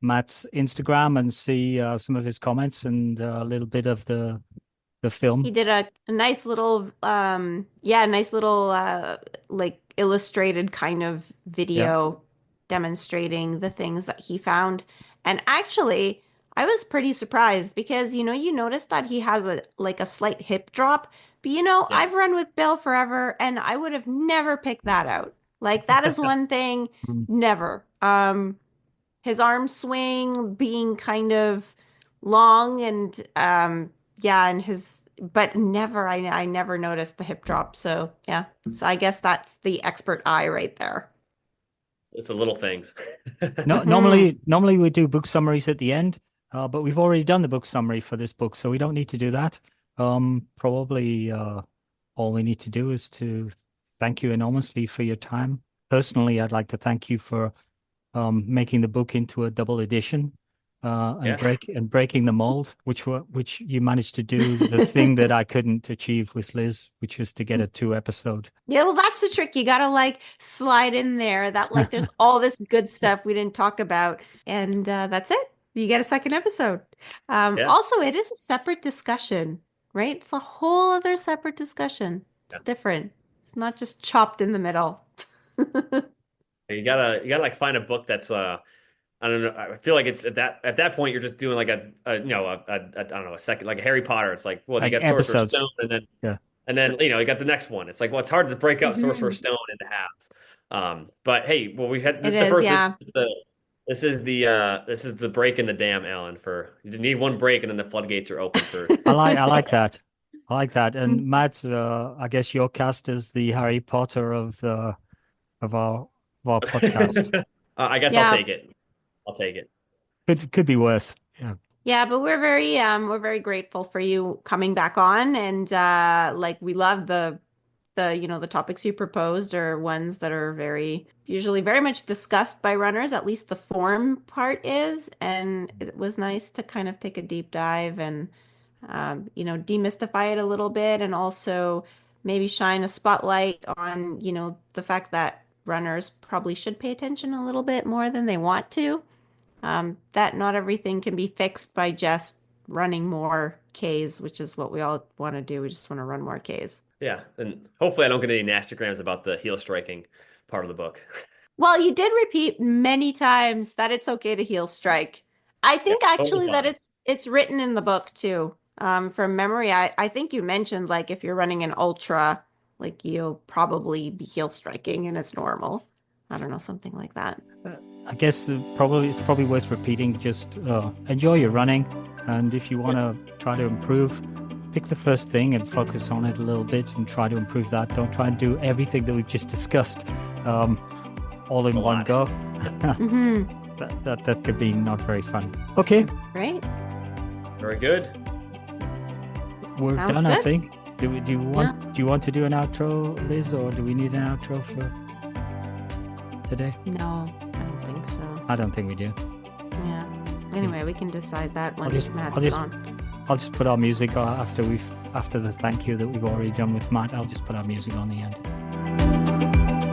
Matt's Instagram and see some of his comments and a little bit of the he film. did a nice little yeah, nice little like illustrated kind of Yeah. video demonstrating the things that he found. And actually, I was pretty surprised because you notice that he has a like a slight hip drop, but Yeah. I've run with Bill forever and I would have never picked that out. Like that is one thing, Mm. never. His arm swing being kind of long and yeah, and his but never I never noticed the hip drop. So yeah. So I guess that's the expert eye right there. It's the little things. No, Hmm. normally we do book summaries at the end, but we've already done the book summary for this book, so we don't need to do that. Probably all we need to do is to thank you enormously for your time. Personally, I'd like to thank you for making the book into a double edition Yeah. and breaking the mold, which you managed to do the thing that I couldn't achieve with Liz, which was to get a 2 episode. Yeah, well, that's the trick. You gotta like slide in there that like there's all this good stuff we didn't talk about, and that's it. You get a second episode. Yeah. Also, it is a separate discussion, right? It's a whole other separate discussion. Yeah. It's different. It's not just chopped in the middle. You gotta like find a book that's I don't know. I feel like it's at that point you're just doing like a you know a I don't know a second like a Harry Potter. It's like well you Like got Sorcerer's episodes. Stone Yeah. and then you got the next one. It's like well it's hard to break up Mhm. Sorcerer's Stone into halves. But hey, well we had It this is the is, first yeah. this is the break in the dam, Alan. For you need one break and then the floodgates are open for. I like that. I like that. And Matt, I guess your cast is the Harry Potter of our podcast. I guess I'll Yeah. take it. I'll take it. Could be worse. Yeah. Yeah, but we're very grateful for you coming back on and like we love the topics you proposed are ones that are very usually very much discussed by runners, at least the form part is, and it was nice to kind of take a deep dive and demystify it a little bit and also maybe shine a spotlight on, the fact that runners probably should pay attention a little bit more than they want to. That not everything can be fixed by just running more Ks, which is what we all want to do. We just want to run more Ks. Yeah, and hopefully I don't get any nastygrams about the heel striking part of the book. Well, you did repeat many times that it's okay to heel strike. I Yeah, think totally actually that fine. it's written in the book too. From memory, I think you mentioned like if you're running an ultra, like you'll probably be heel striking and it's normal. I don't know, something like that. I guess it's probably worth repeating. Just enjoy your running, and if you want to try to improve, pick the first thing and focus on it a little bit and try to improve that. Don't try and do everything that we've just discussed um, all in A one lot. go. Hmm. That could be not very fun. Okay, Right? Very good. we're Sounds done, I good. think. Do you want to do an outro, Liz, or do we need an outro for today? No, I don't think so. I don't think we do. Yeah. Anyway, we can decide that once just- Matt's I'll just- gone. I'll just put our music on after the thank you that we've already done with Matt. I'll just put our music on the end.